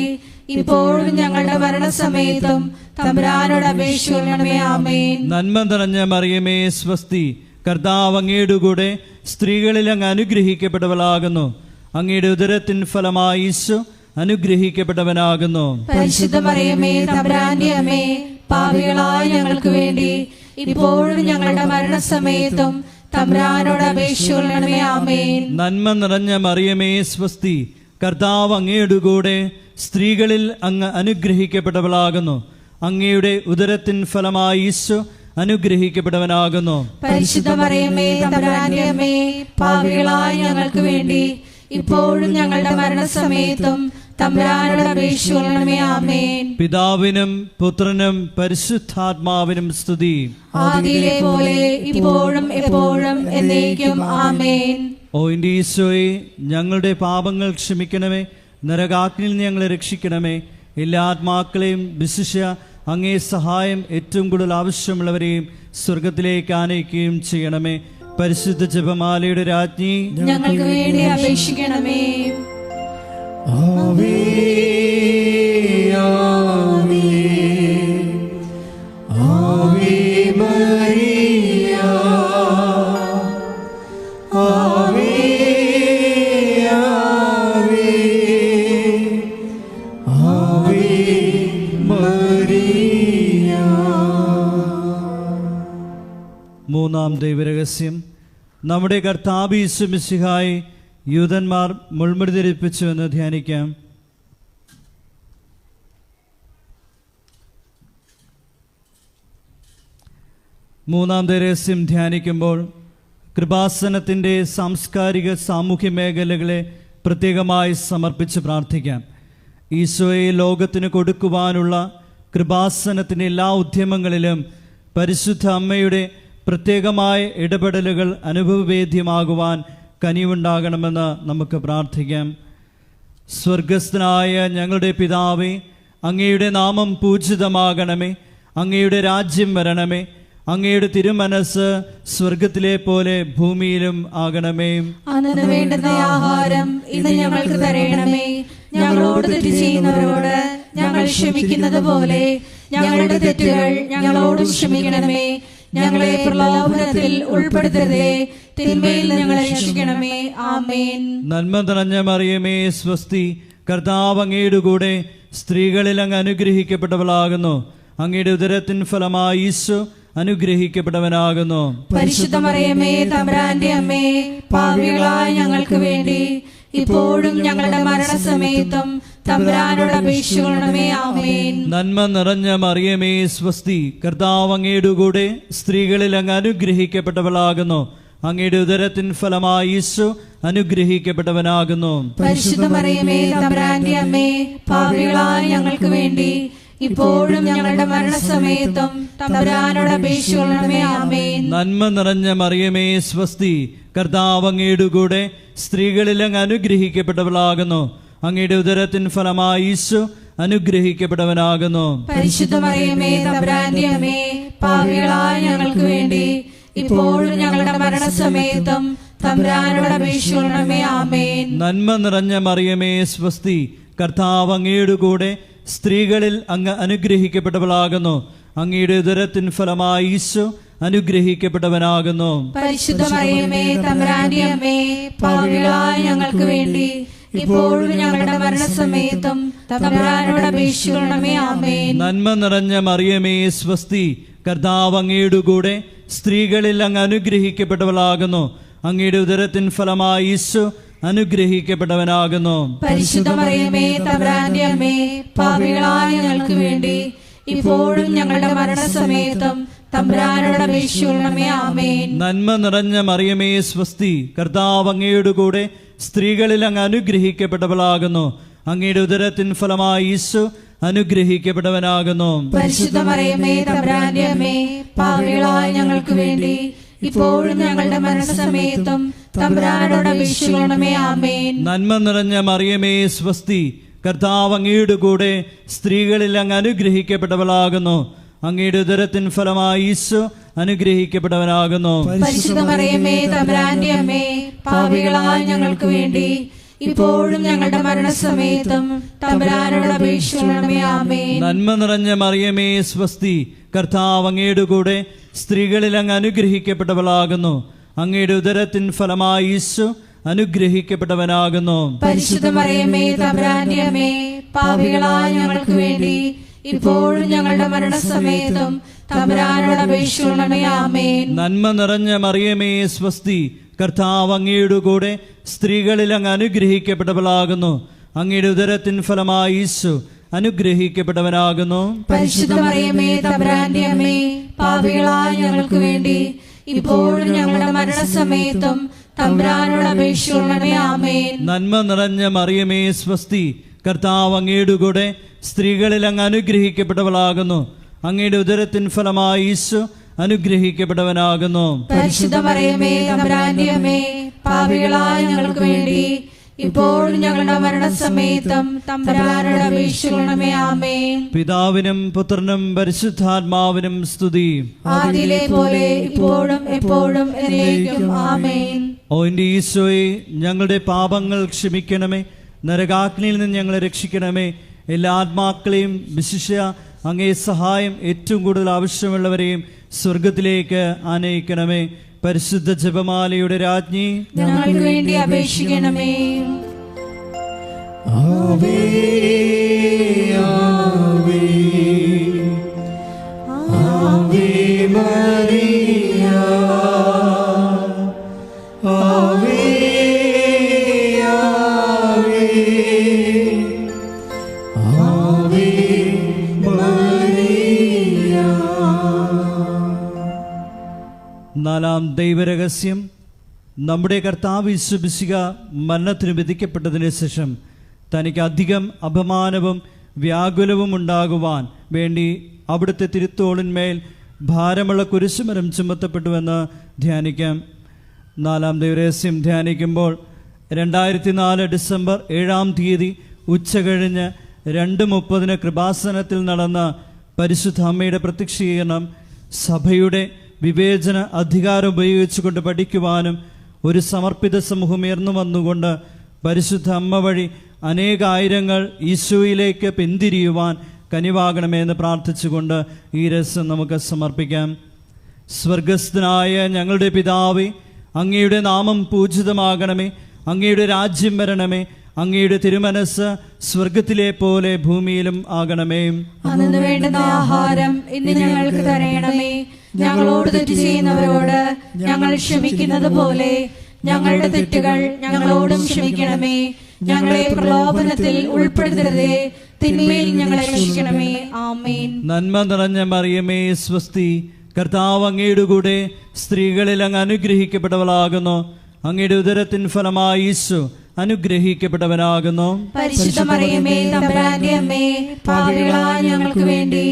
ഇപ്പോഴും ഞങ്ങളുടെ മരണസമയത്തും തമ്പുരാനോട് അപേക്ഷിച്ചുകൊള്ളണമേ. ആമേൻ. നന്മ നിറഞ്ഞ മറിയമേ സ്വസ്തി, കർത്താവ് അങ്ങയുടെ കൂടെ സ്ത്രീകളിൽ അങ്ങ് അനുഗ്രഹിക്കപ്പെട്ടവളാകുന്നു. അങ്ങയുടെ ഉദരത്തിൻ ഫലമായി ഈശോ അനുഗ്രഹിക്കപ്പെട്ടവനാകുന്നു. പരിശുദ്ധ മറിയമേ, തമ്പുരാന്റെ അമ്മേ, പാപികളായ ഞങ്ങൾക്ക് വേണ്ടി ഇപ്പോഴും ഞങ്ങളുടെ മരണസമയത്തും തമ്പുരാനോട് അപേക്ഷിച്ചുകൊള്ളണമേ. ആമേൻ. നന്മ നിറഞ്ഞ മറിയമേ സ്വസ്തി, കർത്താവ് അങ്ങയുടെ കൂടെ സ്ത്രീകളിൽ അങ്ങ് അനുഗ്രഹിക്കപ്പെട്ടവളാകുന്നു. അങ്ങയുടെ ഉദരത്തിൻ ഫലമായി ഈശോ അനുഗ്രഹിക്കപ്പെട്ടവനാകുന്നു. പരിശുദ്ധ മറിയമേ, തമ്പുരാന്റെ അമ്മേ, പാപികളായ ഞങ്ങൾക്ക് വേണ്ടി ഇപ്പോഴും ഞങ്ങളുടെ മരണസമയത്തും തമ്പുരാനോട് അപേക്ഷിച്ചുകൊള്ളണമേ. ആമേൻ. പിതാവിനും പുത്രനും പരിശുദ്ധാത്മാവിനും സ്തുതി. ആദിയിലെ പോലെ ഇപ്പോഴും എപ്പോഴും എന്നേക്കും. ആമേൻ. ഓ എൻ്റെ ഈശോയെ, ഞങ്ങളുടെ പാപങ്ങൾ ക്ഷമിക്കണമേ, നരകാഗ്നിയിൽ ഞങ്ങളെ രക്ഷിക്കണമേ. എല്ലാ ആത്മാക്കളെയും വിശിഷ്യ അങ്ങേ സഹായം ഏറ്റവും കൂടുതൽ ആവശ്യമുള്ളവരെയും സ്വർഗത്തിലേക്ക് ആനയിക്കുകയും ചെയ്യണമേ. പരിശുദ്ധ ജപമാലയുടെ രാജ്ഞി, ഞങ്ങൾക്ക് വേണ്ടി അപേക്ഷിക്കണമേ. ആവേ ആവേ ആവേ മരിയ ആവേ ആവേ ആവേ മരിയ. മൂന്നാം ദൈവരഹസ്യം. നമ്മുടെ കർത്താവ് യേശു മിശിഹായെ യൂതന്മാർ മുൾമുടി ധരിപ്പിച്ചു എന്ന് ധ്യാനിക്കാം. മൂന്നാം രഹസ്യം ധ്യാനിക്കുമ്പോൾ കൃപാസനത്തിൻ്റെ സാംസ്കാരിക സാമൂഹ്യ മേഖലകളെ പ്രത്യേകമായി സമർപ്പിച്ച് പ്രാർത്ഥിക്കാം. ഈശോയെ ലോകത്തിന് കൊടുക്കുവാനുള്ള കൃപാസനത്തിൻ്റെ എല്ലാ ഉദ്യമങ്ങളിലും പരിശുദ്ധ അമ്മയുടെ പ്രത്യേകമായ ഇടപെടലുകൾ അനുഭവവേദ്യമാകുവാൻ കനിവുണ്ടാകണമെന്ന് നമുക്ക് പ്രാർത്ഥിക്കാം. സ്വർഗസ്ഥനായ ഞങ്ങളുടെ പിതാവേ, അങ്ങയുടെ നാമം പൂജിതമാകണമേ. അങ്ങയുടെ രാജ്യം വരണമേ. അങ്ങയുടെ തിരുമനസ് സ്വർഗത്തിലെ പോലെ ഭൂമിയിലും ആകണമേ. അന്നു വേണ്ടുന്ന ആഹാരം ഇന്ന് ഞങ്ങൾക്ക് തരണമേ. ഞങ്ങളോട് തെറ്റ് ചെയ്യുന്നവരോട് ഞങ്ങൾ ക്ഷമിക്കുന്നത് പോലെ ഞങ്ങളുടെ തെറ്റുകൾ ഞങ്ങളോടും ക്ഷമിക്കണമേ. ഞങ്ങളെ പ്രലോഭനത്തിൽ ഉൾപ്പെടുത്തരുതേ, തിന്മയിൽ ഞങ്ങളെ രക്ഷിക്കണമേ. ആമേൻ. നന്മ നിറഞ്ഞ മറിയമേ, സ്വസ്തി. കർത്താവ് അങ്ങയുടെ കൂടെ സ്ത്രീകളിൽ അങ്ങ് അനുഗ്രഹിക്കപ്പെട്ടവളാകുന്നു. അങ്ങയുടെ ഉദരത്തിൻ ഫലമായി ഈശോ അനുഗ്രഹിക്കപ്പെട്ടവനാകുന്നു. പരിശുദ്ധ മറിയമേ, തമ്പുരാന്റെ അമ്മേ, പാപികളായ ഞങ്ങൾക്ക് വേണ്ടി ഇപ്പോഴും ഞങ്ങളുടെ മരണസമയത്തും തമ്പുരാനോട് അപേക്ഷിക്കണമേ. ആമേൻ. നന്മ നിറഞ്ഞ മറിയമേ, സ്വസ്തി. കർത്താവ് അങ്ങയുടെ കൂടെ സ്ത്രീകളിൽ അങ്ങ് അനുഗ്രഹിക്കപ്പെട്ടവളാകുന്നു. അങ്ങയുടെ ഉദരത്തിൻ ഫലമായി ഈശോ അനുഗ്രഹിക്കപ്പെട്ടവനാകുന്നു. പരിശുദ്ധ മറിയമേ, തമ്പുരാന്റെ അമ്മേ, പാപികളായ ഞങ്ങൾക്ക് വേണ്ടി ഇപ്പോഴും ഞങ്ങളുടെ മരണസമയത്തും തമ്പുരാനോട് അപേക്ഷിക്കണമേ. ആമേൻ. നന്മ നിറഞ്ഞ മറിയമേ, സ്വസ്തി. കർത്താവ് അങ്ങയുടെ കൂടെ സ്ത്രീകളിൽ അങ്ങ് അനുഗ്രഹിക്കപ്പെട്ടവളാകുന്നു. അങ്ങയുടെ ഉദരത്തിൻ ഫലമായി ഈശോ അനുഗ്രഹിക്കപ്പെട്ടവനാകുന്നു. പരിശുദ്ധ മറിയമേ, തമ്പുരാന്റെ അമ്മേ, പാപികളായ ഞങ്ങൾക്ക് വേണ്ടി ഇപ്പോഴും ഞങ്ങളുടെ മരണസമയത്തും തമ്പുരാനോട് അപേക്ഷിക്കണമേ. ആമേൻ. നന്മ നിറഞ്ഞ മറിയമേ, സ്വസ്തി. കർത്താവ് അങ്ങയുടെ കൂടെ സ്ത്രീകളിൽ അങ്ങ് അനുഗ്രഹിക്കപ്പെട്ടവളാകുന്നു. അങ്ങയുടെ ഉദരത്തിൻ ഫലമായി ഈശോ അനുഗ്രഹിക്കപ്പെട്ടവനാകുന്നു. പരിശുദ്ധ മറിയമേ, തമ്പുരാന്റെ അമ്മേ, പാപികളായ ഞങ്ങൾക്ക് വേണ്ടി ഇപ്പോഴും ഞങ്ങളുടെ മരണസമയത്തും തമ്പുരാനോട് അപേക്ഷിക്കണമേ. ആമേൻ. നന്മ നിറഞ്ഞ മറിയമേ, സ്വസ്തി. കർത്താവ് അങ്ങയുടെ കൂടെ സ്ത്രീകളിൽ അങ്ങ് അനുഗ്രഹിക്കപ്പെട്ടവളാകുന്നു. അങ്ങയുടെ ഉദരത്തിൻ ഫലമായി ഈശോ അനുഗ്രഹിക്കപ്പെട്ടവനാകുന്നു. പരിശുദ്ധ മറിയമേ, തമ്പുരാന്റെ അമ്മേ, പാപികളായ ഞങ്ങൾക്ക് വേണ്ടി ഇപ്പോഴും ഞങ്ങളുടെ മരണസമയത്തും തമ്പുരാനോട് അപേക്ഷിക്കണമേ. ആമേൻ. നന്മ നിറഞ്ഞ മറിയമേ, സ്വസ്തി. കർത്താവ് അങ്ങയുടെ കൂടെ സ്ത്രീകളിൽ അങ്ങ് അനുഗ്രഹിക്കപ്പെട്ടവളാകുന്നു. അങ്ങയുടെ ഉദരത്തിൻ ഫലമായി ഈശോ അനുഗ്രഹിക്കപ്പെട്ടവനാകുന്നു. പരിശുദ്ധ മറിയമേ, തമ്പുരാന്റെ അമ്മേ, പാപികളായ ഞങ്ങൾക്ക് വേണ്ടി ഇപ്പോഴും ഞങ്ങളുടെ മരണസമയത്തും തമ്പുരാനോട് അപേക്ഷിക്കണമേ. ആമേൻ. നന്മ നിറഞ്ഞ മറിയമേ, സ്വസ്തി. കർത്താവ് അങ്ങയുടെ കൂടെ സ്ത്രീകളിൽ അങ്ങ് അനുഗ്രഹിക്കപ്പെട്ടവളാകുന്നു. അങ്ങയുടെ ഉദരത്തിൻ ഫലമായി ഈശോ അനുഗ്രഹിക്കപ്പെട്ടവനാകുന്നു. പരിശുദ്ധ മറിയമേ, തമ്പുരാന്റെ അമ്മേ, പാപികളായ ഞങ്ങൾക്ക് വേണ്ടി ഇപ്പോഴും ഞങ്ങളുടെ മരണസമയത്തും തമ്പുരാനോട് അപേക്ഷിക്കണമേ. ആമേൻ. നന്മ നിറഞ്ഞ മറിയമേ, സ്വസ്തി. കർത്താവ് അങ്ങയുടെ കൂടെ സ്ത്രീകളിൽ അങ്ങ് അനുഗ്രഹിക്കപ്പെട്ടവളാകുന്നു. അങ്ങയുടെ ഉദരത്തിൻ ഫലമായി ഈശോ അനുഗ്രഹിക്കപ്പെട്ടവനാകുന്നു. പരിശുദ്ധ മറിയമേ, തമ്പുരാന്റെ അമ്മേ, പാപികളായ ഞങ്ങൾക്ക് വേണ്ടി ഇപ്പോഴും ഞങ്ങളുടെ മരണസമയത്തും തമ്പുരാനോട് അപേക്ഷിക്കണമേ. ആമേൻ. നന്മ നിറഞ്ഞ മറിയമേ, സ്വസ്തി. കർത്താവ് അങ്ങയുടെ കൂടെ സ്ത്രീകളിൽ അങ്ങ് അനുഗ്രഹിക്കപ്പെട്ടവളാകുന്നു. അങ്ങയുടെ ഉദരത്തിൻ ഫലമായി ഈശോ അനുഗ്രഹിക്കപ്പെട്ടവനാകുന്നു. പരിശുദ്ധ മറിയമേ, തമ്പുരാന്റെ അമ്മേ, പാപികളായ ഞങ്ങൾക്ക് വേണ്ടി ഇപ്പോഴും ഞങ്ങളുടെ മരണസമയത്തും തമ്പുരാനോട് അപേക്ഷിക്കണമേ. ആമേൻ. നന്മ നിറഞ്ഞ മറിയമേ, സ്വസ്തി. കർത്താവ് അങ്ങയുടെ കൂടെ സ്ത്രീകളിൽ അങ്ങ് അനുഗ്രഹിക്കപ്പെട്ടവളാകുന്നു. അങ്ങയുടെ ഉദരത്തിൻ ഫലമായി ഈശോ അനുഗ്രഹിക്കപ്പെട്ടവനാകുന്നു. പരിശുദ്ധ മറിയമേ, തമ്പുരാന്റെ അമ്മേ, പാപികളായ ഞങ്ങൾക്ക് വേണ്ടി ഇപ്പോഴും ഞങ്ങളുടെ മരണസമയത്തും തമ്പുരാനോട് അപേക്ഷിക്കണമേ. ആമേൻ. പിതാവിനും പുത്രനും പരിശുദ്ധാത്മാവിനും സ്തുതി. ആദിയിലെ പോലെ ഇപ്പോഴും എപ്പോഴും എന്നേക്കും. ആമേൻ. ഓ എൻ്റെ ഈശോയെ, ഞങ്ങളുടെ പാപങ്ങൾ ക്ഷമിക്കണമേ. നരകാഗ്നിയിൽ നിന്ന് ഞങ്ങളെ രക്ഷിക്കണമേ. എല്ലാ ആത്മാക്കളെയും വിശിഷ്യ അങ്ങേ സഹായം ഏറ്റവും കൂടുതൽ ആവശ്യമുള്ളവരെയും സ്വർഗത്തിലേക്ക് ആനയിക്കണമേ. പരിശുദ്ധ ജപമാലയുടെ രാജ്ഞി, ഞങ്ങൾക്ക് വേണ്ടി അപേക്ഷിക്കണമേ. ആവേ ആവേ ആവേ മരിയ, ആവേ ആവേ ആവേ മരിയ. നാലാം ദൈവരഹസ്യം. നമ്മുടെ കർത്താവ് യേശു മിശിഹ മരണത്തിന് വിധിക്കപ്പെട്ടതിന് ശേഷം തനിക്ക് അധികം അപമാനവും വ്യാകുലവും ഉണ്ടാകുവാൻ വേണ്ടി അവിടുത്തെ തിരുത്തോളിന്മേൽ ഭാരമുള്ള കുരിശുമരം ചുമത്തപ്പെട്ടുവെന്ന് ധ്യാനിക്കാം. നാലാം ദൈവരഹസ്യം ധ്യാനിക്കുമ്പോൾ 2004 ഡിസംബർ 7-ാം തീയതി ഉച്ചകഴിഞ്ഞ് 2:30 കൃപാസനത്തിൽ നടന്ന പരിശുദ്ധ അമ്മയുടെ പ്രത്യക്ഷീകരണം സഭയുടെ വിവേചന അധികാരം ഉപയോഗിച്ചുകൊണ്ട് പഠിക്കുവാനും ഒരു സമർപ്പിത സമൂഹം ഉയർന്നു വന്നുകൊണ്ട് പരിശുദ്ധ അമ്മ വഴി അനേകായിരങ്ങൾ ഈശോയിലേക്ക് പിന്തിരിയുവാൻ കനിവാകണമെന്ന് പ്രാർത്ഥിച്ചുകൊണ്ട് ഈ രസം നമുക്ക് സമർപ്പിക്കാം. സ്വർഗസ്ഥനായ ഞങ്ങളുടെ പിതാവേ, അങ്ങയുടെ നാമം പൂജിതമാകണമേ, അങ്ങയുടെ രാജ്യം വരണമേ, അങ്ങയുടെ തിരുമനസ് സ്വർഗത്തിലെ പോലെ ഭൂമിയിലും ആകണമേ. അന്നു വേണ്ടുന്ന ആഹാരം ഇന്ന് ഞങ്ങൾക്ക് തരണമേ. ഞങ്ങളോട് തെറ്റ് ചെയ്യുന്നവരോട് ഞങ്ങൾ ക്ഷമിക്കുന്നത് പോലെ ഞങ്ങളുടെ തെറ്റുകൾ ഞങ്ങളോടും ക്ഷമിക്കണമേ. ഞങ്ങളെ പ്രലോഭനത്തിൽ ഉൾപ്പെടുത്തരുതേ, തിന്മയിൽ ഞങ്ങളെ രക്ഷിക്കണമേ. ആമേൻ. നന്മ നിറഞ്ഞ മറിയമേ സ്വസ്തി, കർത്താവ് അങ്ങയുടെ കൂടെ സ്ത്രീകളിൽ അങ്ങ് അനുഗ്രഹിക്കപ്പെട്ടവളാകുന്നു. അങ്ങയുടെ ഉദരത്തിൻ ഫലമായി ഈശോ അനുഗ്രഹിക്കപ്പെട്ടവനാകുന്നു. പരിശുദ്ധ മറിയമേ, തമ്പുരാന്റെ അമ്മേ, പാപികളായ ഞങ്ങൾക്ക് വേണ്ടി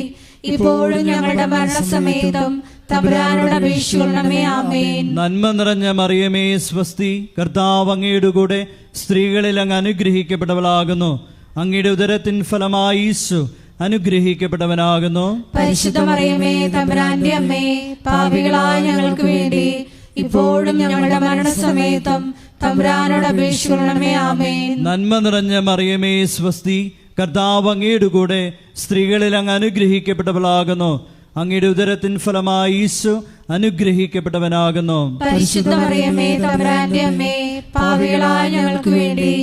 ഇപ്പോഴും ഞങ്ങളുടെ മരണസമയത്തും തമ്പുരാനോട് അപേക്ഷിക്കണമേ. ആമേൻ. നന്മ നിറഞ്ഞ മറിയമേ സ്വസ്തി, കർത്താവ് അങ്ങയുടെ കൂടെ സ്ത്രീകളിൽ അങ്ങ് അനുഗ്രഹിക്കപ്പെട്ടവളാകുന്നു. അങ്ങയുടെ ഉദരത്തിൻ ഫലമായി ഈശോ അനുഗ്രഹിക്കപ്പെട്ടവനാകുന്നു. പരിശുദ്ധ മറിയമേ, തമ്പുരാന്റെ അമ്മേ, പാപികളായ ഞങ്ങൾക്ക് വേണ്ടി ഇപ്പോഴും ഞങ്ങളുടെ മരണസമയത്തും തമ്പുരാനോട് അപേക്ഷിക്കണമേ. ആമേൻ. നന്മ നിറഞ്ഞ മറിയമേ സ്വസ്തി, കർത്താവ് അങ്ങയുടെ കൂടെ സ്ത്രീകളിൽ അങ്ങ് അനുഗ്രഹിക്കപ്പെട്ടവളാകുന്നു. അങ്ങയുടെ ഉദരത്തിൻ ഫലമായി ഈശോ അനുഗ്രഹിക്കപ്പെട്ടവനാകുന്നു. പരിശുദ്ധ മറിയമേ, തമ്പുരാന്റെ അമ്മേ, പാപികളായ ഞങ്ങൾക്ക് വേണ്ടി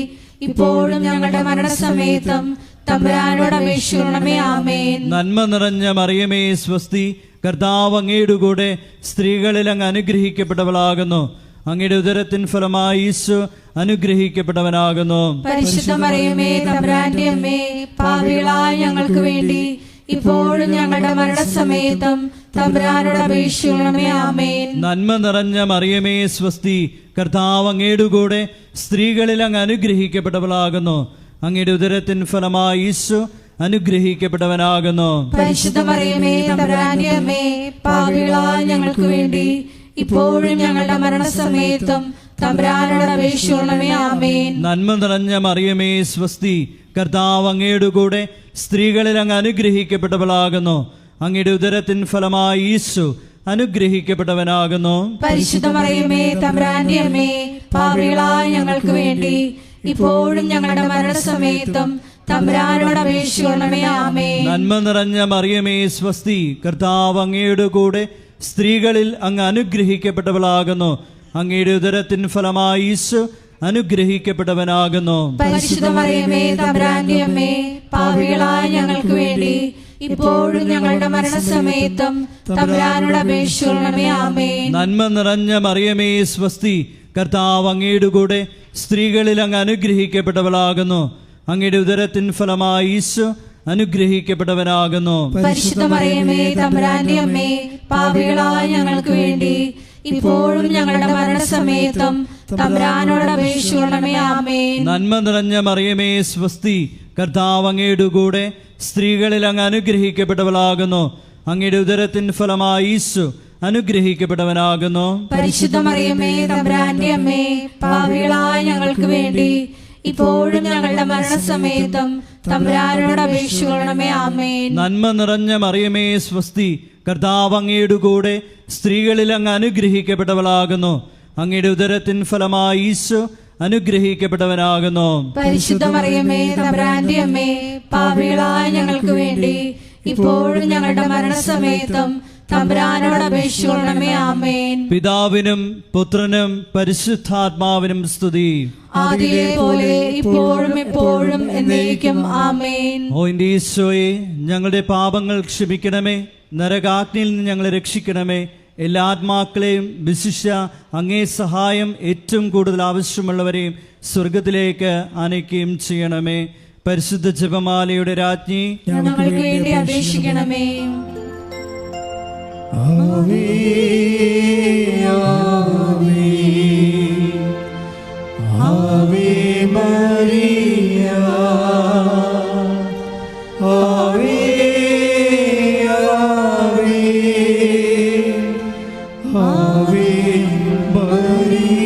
ഇപ്പോഴും ഞങ്ങളുടെ മരണസമയത്തും തമ്പുരാനോട് അപേക്ഷിക്കണമേ. ആമേൻ. നന്മ നിറഞ്ഞ മറിയമേ സ്വസ്തി, കർത്താവ് അങ്ങയുടെ കൂടെ സ്ത്രീകളിൽ അങ്ങ് അനുഗ്രഹിക്കപ്പെട്ടവളാകുന്നു. അങ്ങയുടെ ഉദരത്തിൻ ഫലമായി ഈശോ അനുഗ്രഹിക്കപ്പെട്ടവനാകുന്നു. പരിശുദ്ധ മറിയമേ, തമ്പുരാന്റെ അമ്മേ, പാപികളായ ഞങ്ങൾക്ക് വേണ്ടി ഇപ്പോഴും ഞങ്ങളുടെ മരണസമയത്തും തമ്പുരാനോട് അപേക്ഷിക്കണമേ. ആമേൻ. നന്മ നിറഞ്ഞ മറിയമേ സ്വസ്തി, കർത്താവ് അങ്ങയുടെ കൂടെ സ്ത്രീകളിൽ അങ്ങ് അനുഗ്രഹിക്കപ്പെട്ടവളാകുന്നു. അങ്ങയുടെ ഉദരത്തിൻ ഫലമായി ഈശോ അനുഗ്രഹിക്കപ്പെട്ടവനാകുന്നു. പരിശുദ്ധ മറിയമേ, തമ്പുരാന്റെ അമ്മേ, പാപികളായ ഞങ്ങൾക്ക് വേണ്ടി ഇപ്പോഴും ഞങ്ങളുടെ മരണസമയത്തും തമ്പുരാനോട് അപേക്ഷിക്കണമേ. ആമേൻ. നന്മ നിറഞ്ഞ മറിയമേ സ്വസ്തി, കർത്താവ് അങ്ങയുടെ കൂടെ സ്ത്രീകളിൽ അങ്ങ് അനുഗ്രഹിക്കപ്പെട്ടവളാകുന്നു. അങ്ങയുടെ ഉദരത്തിൻ ഫലമായി ഈശോ അനുഗ്രഹിക്കപ്പെട്ടവനാകുന്നു. പരിശുദ്ധ മറിയമേ, തമ്പുരാന്റെ അമ്മേ, പാപികളായ ഞങ്ങൾക്ക് വേണ്ടി ഇപ്പോഴും ഞങ്ങളുടെ മരണസമയത്തും തമ്പുരാനോട് അപേക്ഷിക്കണമേ. ആമേൻ. നന്മ നിറഞ്ഞ മറിയമേ സ്വസ്തി, കർത്താവ് അങ്ങയുടെ കൂടെ സ്ത്രീകളിൽ അങ്ങ് അനുഗ്രഹിക്കപ്പെട്ടവളാകുന്നു. അങ്ങയുടെ ഉദരത്തിൻ ഫലമായി ഈശോ അനുഗ്രഹിക്കപ്പെട്ടവനാകുന്നു. പരിശുദ്ധ മറിയമേ, തമ്പുരാന്റെ അമ്മേ, പാപികളായ ഞങ്ങൾക്ക് വേണ്ടി ഇപ്പോഴും ഞങ്ങളുടെ മരണസമയത്തും തമ്പുരാനോട് അപേക്ഷിക്കണമേ. ആമേൻ. നന്മ നിറഞ്ഞ മറിയമേ സ്വസ്തി, കർത്താവ് അങ്ങയുടെ കൂടെ സ്ത്രീകളിൽ അങ്ങ് അനുഗ്രഹിക്കപ്പെട്ടവളാകുന്നു. അങ്ങയുടെ ഉദരത്തിൻ ഫലമായി ഈശോ അനുഗ്രഹിക്കപ്പെട്ടവനാകുന്നു. പരിശുദ്ധ മറിയമേ, തമ്പുരാന്റെ അമ്മേ, പാപികളായ ഞങ്ങൾക്ക് വേണ്ടി ഇപ്പോഴും ഞങ്ങളുടെ മരണസമയത്തും തമ്പുരാനോട് അപേക്ഷിക്കണമേ. ആമേൻ. നന്മ നിറഞ്ഞ മറിയമേ സ്വസ്തി, കർത്താവ് അങ്ങയുടെ കൂടെ സ്ത്രീകളിൽ അങ്ങ് അനുഗ്രഹിക്കപ്പെട്ടവളാകുന്നു. അങ്ങയുടെ ഉദരത്തിൻ ഫലമായി ഈശോ അനുഗ്രഹിക്കപ്പെട്ടവനാകുന്നു. പരിശുദ്ധ മറിയമേ, തമ്പുരാന്റെ അമ്മേ, പാപികളായ ഞങ്ങൾക്ക് വേണ്ടി ഇപ്പോഴും ഞങ്ങളുടെ മരണസമയത്തും തമ്പുരാനോട് അപേക്ഷിക്കണമേ. ആമേൻ. നന്മ നിറഞ്ഞ മറിയമേ സ്വസ്തി, കർത്താവ് അങ്ങയുടെ കൂടെ സ്ത്രീകളിൽ അങ്ങ് അനുഗ്രഹിക്കപ്പെട്ടവളാകുന്നു. അങ്ങയുടെ ഉദരത്തിൻ ഫലമായി ഈശോ അനുഗ്രഹിക്കപ്പെട്ടവനാകുന്നു. പരിശുദ്ധ മറിയമേ, തമ്പുരാന്റെ അമ്മേ, പാപികളായ ഞങ്ങൾക്ക് വേണ്ടി ഇപ്പോഴും ഞങ്ങളുടെ മരണസമയത്തും തമ്പുരാനോട് അപേക്ഷിക്കണമേ. ആമേൻ. പിതാവിനും പുത്രനും പരിശുദ്ധാത്മാവിനും സ്തുതി. ആദിയിലെ പോലെ ഇപ്പോഴും എപ്പോഴും എന്നേക്കും. ആമേൻ. ഓ എൻ്റെ ഈശോയെ, ഞങ്ങളുടെ പാപങ്ങൾ ക്ഷമിക്കണമേ, നരകാഗ്നിയിൽ നിന്ന് ഞങ്ങളെ രക്ഷിക്കണമേ. എല്ലാ ആത്മാക്കളെയും വിശിഷ്യ അങ്ങേ സഹായം ഏറ്റവും കൂടുതൽ ആവശ്യമുള്ളവരെയും സ്വർഗത്തിലേക്ക് ആനയിക്കുകയും ചെയ്യണമേ. പരിശുദ്ധ ജപമാലയുടെ രാജ്ഞി, ഞങ്ങൾക്ക് വേണ്ടി അപേക്ഷിക്കണമേ. ആവേ ആവേ ആവേ മരിയ, ആവേ ആവേ ആവേ മരിയ.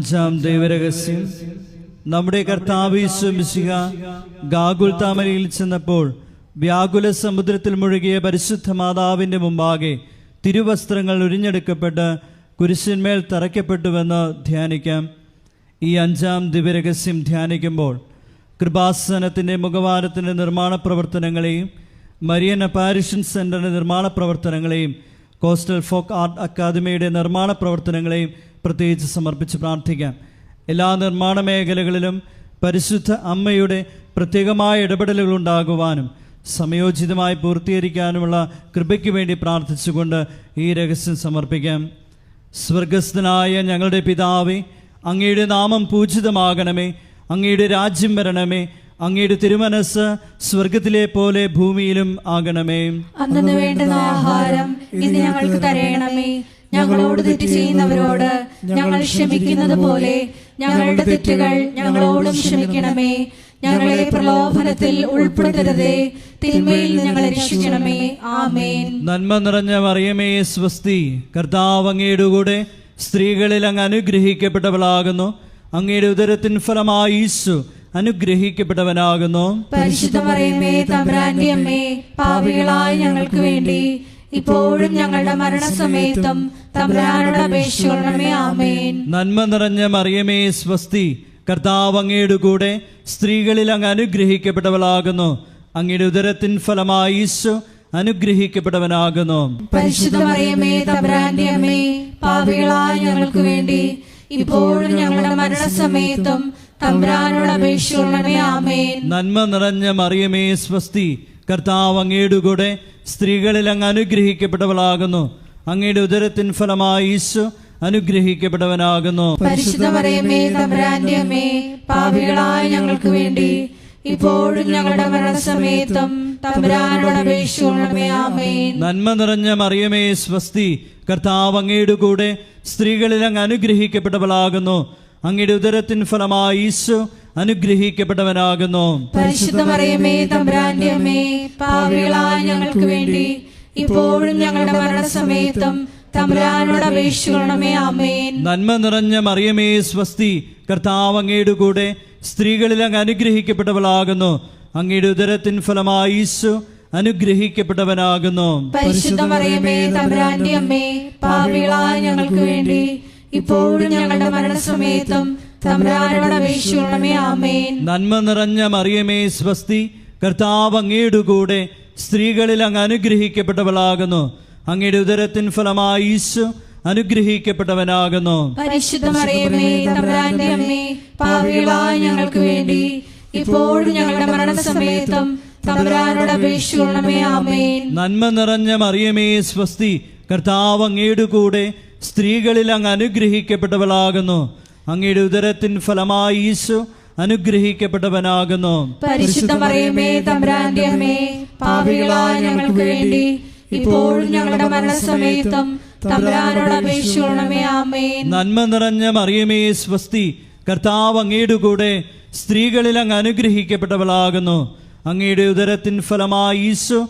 അഞ്ചാം ദൈവരഹസ്യം. നമ്മുടെ കർത്താവ് യേശു മിശിഹ ഗാഗുൽത്താമലയിൽ ചെന്നപ്പോൾ വ്യാകുല സമുദ്രത്തിൽ മുഴുകിയ പരിശുദ്ധ മാതാവിൻ്റെ മുമ്പാകെ തിരുവസ്ത്രങ്ങൾ ഉരിഞ്ഞെടുക്കപ്പെട്ട് കുരിശിന്മേൽ തറയ്ക്കപ്പെട്ടുവെന്ന് ധ്യാനിക്കാം. ഈ അഞ്ചാം ദിവ്യരഹസ്യം ധ്യാനിക്കുമ്പോൾ കൃപാസനത്തിൻ്റെ മുഖവാരത്തിൻ്റെ നിർമ്മാണ പ്രവർത്തനങ്ങളെയും മരിയൻ അപ്പാരിഷൻ സെൻ്ററിൻ്റെ നിർമ്മാണ പ്രവർത്തനങ്ങളെയും കോസ്റ്റൽ ഫോക്ക് ആർട്ട് അക്കാദമിയുടെ നിർമ്മാണ പ്രവർത്തനങ്ങളെയും പ്രത്യേകിച്ച് സമർപ്പിച്ച് പ്രാർത്ഥിക്കാം. എല്ലാ നിർമ്മാണ മേഖലകളിലും പരിശുദ്ധ അമ്മയുടെ പ്രത്യേകമായ ഇടപെടലുകൾ ഉണ്ടാകുവാനും സമയോചിതമായി പൂർത്തീകരിക്കാനുമുള്ള കൃപയ്ക്ക് വേണ്ടി പ്രാർത്ഥിച്ചുകൊണ്ട് ഈ രഹസ്യം സമർപ്പിക്കാം. സ്വർഗസ്ഥനായ ഞങ്ങളുടെ പിതാവേ, അങ്ങയുടെ നാമം പൂജിതമാകണമേ, അങ്ങയുടെ രാജ്യം വരണമേ, അങ്ങയുടെ തിരുമനസ് സ്വർഗത്തിലെ പോലെ ഭൂമിയിലും ആകണമേ. അന്നു വേണ്ടുന്ന ആഹാരം ഇന്ന് ഞങ്ങൾക്ക് തരയണമേ. ഞങ്ങളോട് തെറ്റ് ചെയ്യുന്നവരോട് ഞങ്ങൾ ക്ഷമിക്കുന്നത് പോലെ ഞങ്ങളുടെ തെറ്റുകൾ ഞങ്ങളോടും ക്ഷമിക്കണമേ. ഞങ്ങളെ പ്രലോഭനത്തിൽ ഉൾപ്പെടുത്തരുതേ, തിന്മയിൽ ഞങ്ങളെ രക്ഷിക്കണമേ. ആമേൻ. നന്മ നിറഞ്ഞ മറിയമേ സ്വസ്തി, കർത്താവ് അങ്ങയുടെ കൂടെ സ്ത്രീകളിൽ അങ്ങ് അനുഗ്രഹിക്കപ്പെട്ടവളാകുന്നു. അങ്ങയുടെ ഉദരത്തിൻ ഫലമായി ഈശോ അനുഗ്രഹിക്കപ്പെട്ടവനാകുന്നു. പരിശുദ്ധ മറിയമേ, തമ്പുരാന്റെ അമ്മേ, പാപികളായ ഞങ്ങൾക്ക് വേണ്ടി ഇപ്പോഴും ഞങ്ങളുടെ മരണസമയത്തും തമ്പുരാനോട് അപേക്ഷിക്കണമേ. ആമേൻ. നന്മ നിറഞ്ഞ മറിയമേ സ്വസ്തി, കർത്താവ് അങ്ങയുടെ കൂടെ സ്ത്രീകളിൽ അങ്ങ് അനുഗ്രഹിക്കപ്പെട്ടവളാകുന്നു. അങ്ങയുടെ ഉദരത്തിൻ ഫലമായി ഈശോ അനുഗ്രഹിക്കപ്പെട്ടവനാകുന്നു. പരിശുദ്ധ മറിയമേ, തമ്പുരാന്റെ അമ്മേ, പാപികളായ ഞങ്ങൾക്ക് വേണ്ടി ഇപ്പോഴും ഞങ്ങളുടെ മരണസമയത്തും തമ്പുരാനോട് അപേക്ഷിക്കണമേ. ആമേൻ. നന്മ നിറഞ്ഞ മറിയമേ സ്വസ്തി, കർത്താവ് അങ്ങയുടെ കൂടെ സ്ത്രീകളിൽ അങ്ങ് അനുഗ്രഹിക്കപ്പെട്ടവളാകുന്നു. അങ്ങയുടെ ഉദരത്തിൻ ഫലമായി ഈശോ അനുഗ്രഹിക്കപ്പെട്ടവനാകുന്നു. പരിശുദ്ധ മറിയമേ, തമ്പുരാന്റെ അമ്മേ, പാപികളായ ഞങ്ങൾക്ക് വേണ്ടി ഇപ്പോഴും ഞങ്ങളുടെ മരണസമയത്തും തമ്പുരാനോട് അപേക്ഷിക്കണമേ. ആമേൻ. നന്മ നിറഞ്ഞ മറിയമേ സ്വസ്തി, കർത്താവ് അങ്ങയുടെ കൂടെ സ്ത്രീകളിൽ അങ്ങ് അനുഗ്രഹിക്കപ്പെട്ടവളാകുന്നു. അങ്ങയുടെ ഉദരത്തിൻ ഫലമായി ഈശോ അനുഗ്രഹിക്കപ്പെട്ടവനാകുന്നു. പരിശുദ്ധ മറിയമേ, തമ്പുരാന്റെ അമ്മേ, പാപികളായ ഞങ്ങൾക്ക് വേണ്ടി ഇപ്പോഴും ഞങ്ങളുടെ മരണസമയത്തും തമ്പുരാനോട് അപേക്ഷിക്കണമേ. ആമേൻ. നന്മ നിറഞ്ഞ മറിയമേ സ്വസ്തി, കർത്താവ് അങ്ങയുടെ കൂടെ സ്ത്രീകളിൽ അങ്ങ് അനുഗ്രഹിക്കപ്പെട്ടവളാകുന്നു. അങ്ങയുടെ ഉദരത്തിൻ ഫലമായി ഈശോ അനുഗ്രഹിക്കപ്പെട്ടവനാകുന്നു. പരിശുദ്ധ മറിയമേ, തമ്പുരാന്റെ അമ്മേ, പാപികളായ ഞങ്ങൾക്ക് വേണ്ടി ഇപ്പോഴും ഞങ്ങളുടെ മരണസമയത്തും തമ്പുരാനോട് അപേക്ഷിക്കണമേ. ആമേൻ. നന്മ നിറഞ്ഞ മറിയമേ സ്വസ്തി, കർത്താവ് അങ്ങയുടെ കൂടെ സ്ത്രീകളിൽ അങ്ങ് അനുഗ്രഹിക്കപ്പെട്ടവളാകുന്നു. അങ്ങയുടെ ഉദരത്തിൻ ഫലമായി ഈശോ അനുഗ്രഹിക്കപ്പെട്ടവനാകുന്നു. പരിശുദ്ധ മറിയമേ, തമ്പുരാന്റെ അമ്മേ, പാപികളായ ഞങ്ങൾക്ക് വേണ്ടി ഇപ്പോഴും ഞങ്ങളുടെ മരണസമയത്തും തമ്പുരാനോട് അപേക്ഷിക്കണമേ. ആമേൻ. നന്മ നിറഞ്ഞ മറിയമേ സ്വസ്തി, കർത്താവ് അങ്ങയുടെ കൂടെ സ്ത്രീകളിൽ അങ്ങ് അനുഗ്രഹിക്കപ്പെട്ടവളാകുന്നു. അങ്ങയുടെ ഉദരത്തിൻ ഫലമായി ഈശോ അനുഗ്രഹിക്കപ്പെട്ടവനാകുന്നു. പരിശുദ്ധ മറിയമേ, തമ്പുരാന്റെ അമ്മേ, പാപികളായ ഞങ്ങൾക്ക് വേണ്ടി ഇപ്പോഴും ഞങ്ങളുടെ മരണസമയത്തും തമ്പുരാനോട് അപേക്ഷിക്കണമേ. ആമേൻ. നന്മ നിറഞ്ഞ മറിയമേ സ്വസ്തി, കർത്താവ് അങ്ങയുടെ കൂടെ സ്ത്രീകളിൽ അങ്ങ് അനുഗ്രഹിക്കപ്പെട്ടവളാകുന്നു. അങ്ങയുടെ ഉദരത്തിൻ ഫലമായി ഈശോ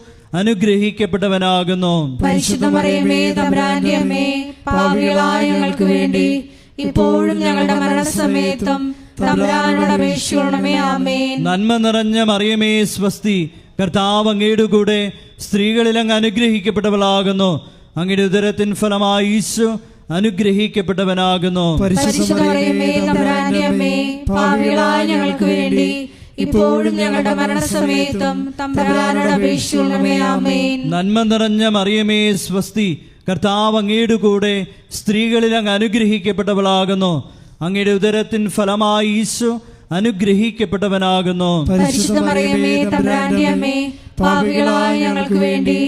അനുഗ്രഹിക്കപ്പെട്ടവനാകുന്നു. പരിശുദ്ധ മറിയമേ, തമ്പുരാന്റെ അമ്മേ, പാപികളായ ഞങ്ങൾക്ക് വേണ്ടി ഇപ്പോഴും ഞങ്ങളുടെ മരണസമയത്തും തമ്പുരാനോട് അപേക്ഷിക്കണമേ. ആമേൻ. നന്മ നിറഞ്ഞ മറിയമേ സ്വസ്തി, കർത്താവ് അങ്ങയുടെ കൂടെ സ്ത്രീകളിൽ അങ്ങ് അനുഗ്രഹിക്കപ്പെട്ടവളാകുന്നു. അങ്ങയുടെ ഉദരത്തിൻ ഫലമായി ഈശോ അനുഗ്രഹിക്കപ്പെട്ടവനാകുന്നു. പരിശുദ്ധ മറിയമേ, തമ്പുരാന്റെ അമ്മേ, പാപികളായ ഞങ്ങൾക്ക് വേണ്ടി ഇപ്പോഴും ഞങ്ങളുടെ മരണസമയത്തും തമ്പുരാനോട് അപേക്ഷിക്കണമേ. ആമേൻ. നന്മ നിറഞ്ഞ മറിയമേ സ്വസ്തി, കർത്താവ് അങ്ങയുടെ കൂടെ സ്ത്രീകളിൽ അങ്ങ് അനുഗ്രഹിക്കപ്പെട്ടവളാകുന്നു. അങ്ങയുടെ ഉദരത്തിൻ ഫലമായി ഈശോ അനുഗ്രഹിക്കപ്പെട്ടവനാകുന്നു. പരിശുദ്ധ മറിയമേ, തമ്പുരാന്റെ അമ്മേ, പാപികളായ ഞങ്ങൾക്ക് വേണ്ടി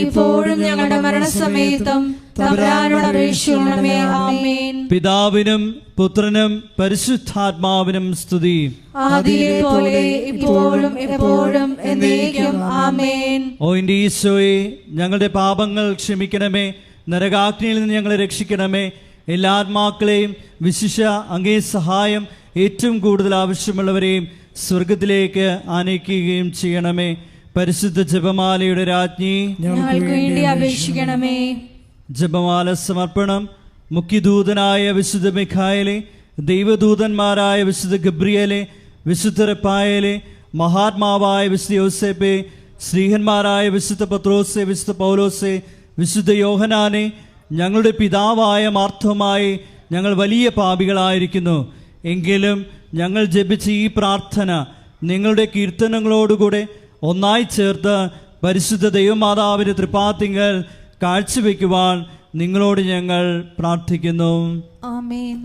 ഇപ്പോഴും ഞങ്ങളുടെ മരണസമയത്തും തമ്പുരാനോട് അപേക്ഷിക്കണമേ. ആമേൻ. പിതാവിനും പുത്രനും പരിശുദ്ധാത്മാവിനും സ്തുതി. ആദിയിലെ പോലെ ഇപ്പോഴും എപ്പോഴും എന്നേക്കും. ആമേൻ. ഓ എൻ്റെ ഈശോയെ, ഞങ്ങളുടെ പാപങ്ങൾ ക്ഷമിക്കണമേ, നരകാഗ്നിയിൽ നിന്ന് ഞങ്ങളെ രക്ഷിക്കണമേ. എല്ലാ ആത്മാക്കളെയും വിശിഷ്യ അങ്ങേ സഹായം ഏറ്റവും കൂടുതൽ ആവശ്യമുള്ളവരെയും സ്വർഗത്തിലേക്ക് ആനയിക്കുകയും ചെയ്യണമേ. പരിശുദ്ധ ജപമാലയുടെ രാജ്ഞി, ഞങ്ങൾക്ക് വേണ്ടി അപേക്ഷിക്കണമേ. ജപമാല സമർപ്പണം. മുഖ്യദൂതനായ വിശുദ്ധ മിഖായേലേ, ദൈവദൂതന്മാരായ വിശുദ്ധ ഗബ്രിയേലെ, വിശുദ്ധ റഫായേലെ, മഹാത്മാവായ വിശുദ്ധ യോസേപ്പെ, ശ്രീഹന്മാരായ വിശുദ്ധ പത്രോസെ, വിശുദ്ധ പൗലോസെ, വിശുദ്ധ യോഹനാനെ, ഞങ്ങളുടെ പിതാവായ മാർത്തോമായി, ഞങ്ങൾ വലിയ പാപികളായിരിക്കുന്നു. എങ്കിലും ഞങ്ങൾ ജപിച്ച ഈ പ്രാർത്ഥന നിങ്ങളുടെ കീർത്തനങ്ങളോടുകൂടെ ഒന്നായി ചേർത്ത് പരിശുദ്ധ ദൈവമാതാവിൻ്റെ തൃപ്പാത്തിങ്കൽ കാഴ്ചവെക്കുവാൻ നിങ്ങളോട് ഞങ്ങൾ പ്രാർത്ഥിക്കുന്നു. ആമേൻ.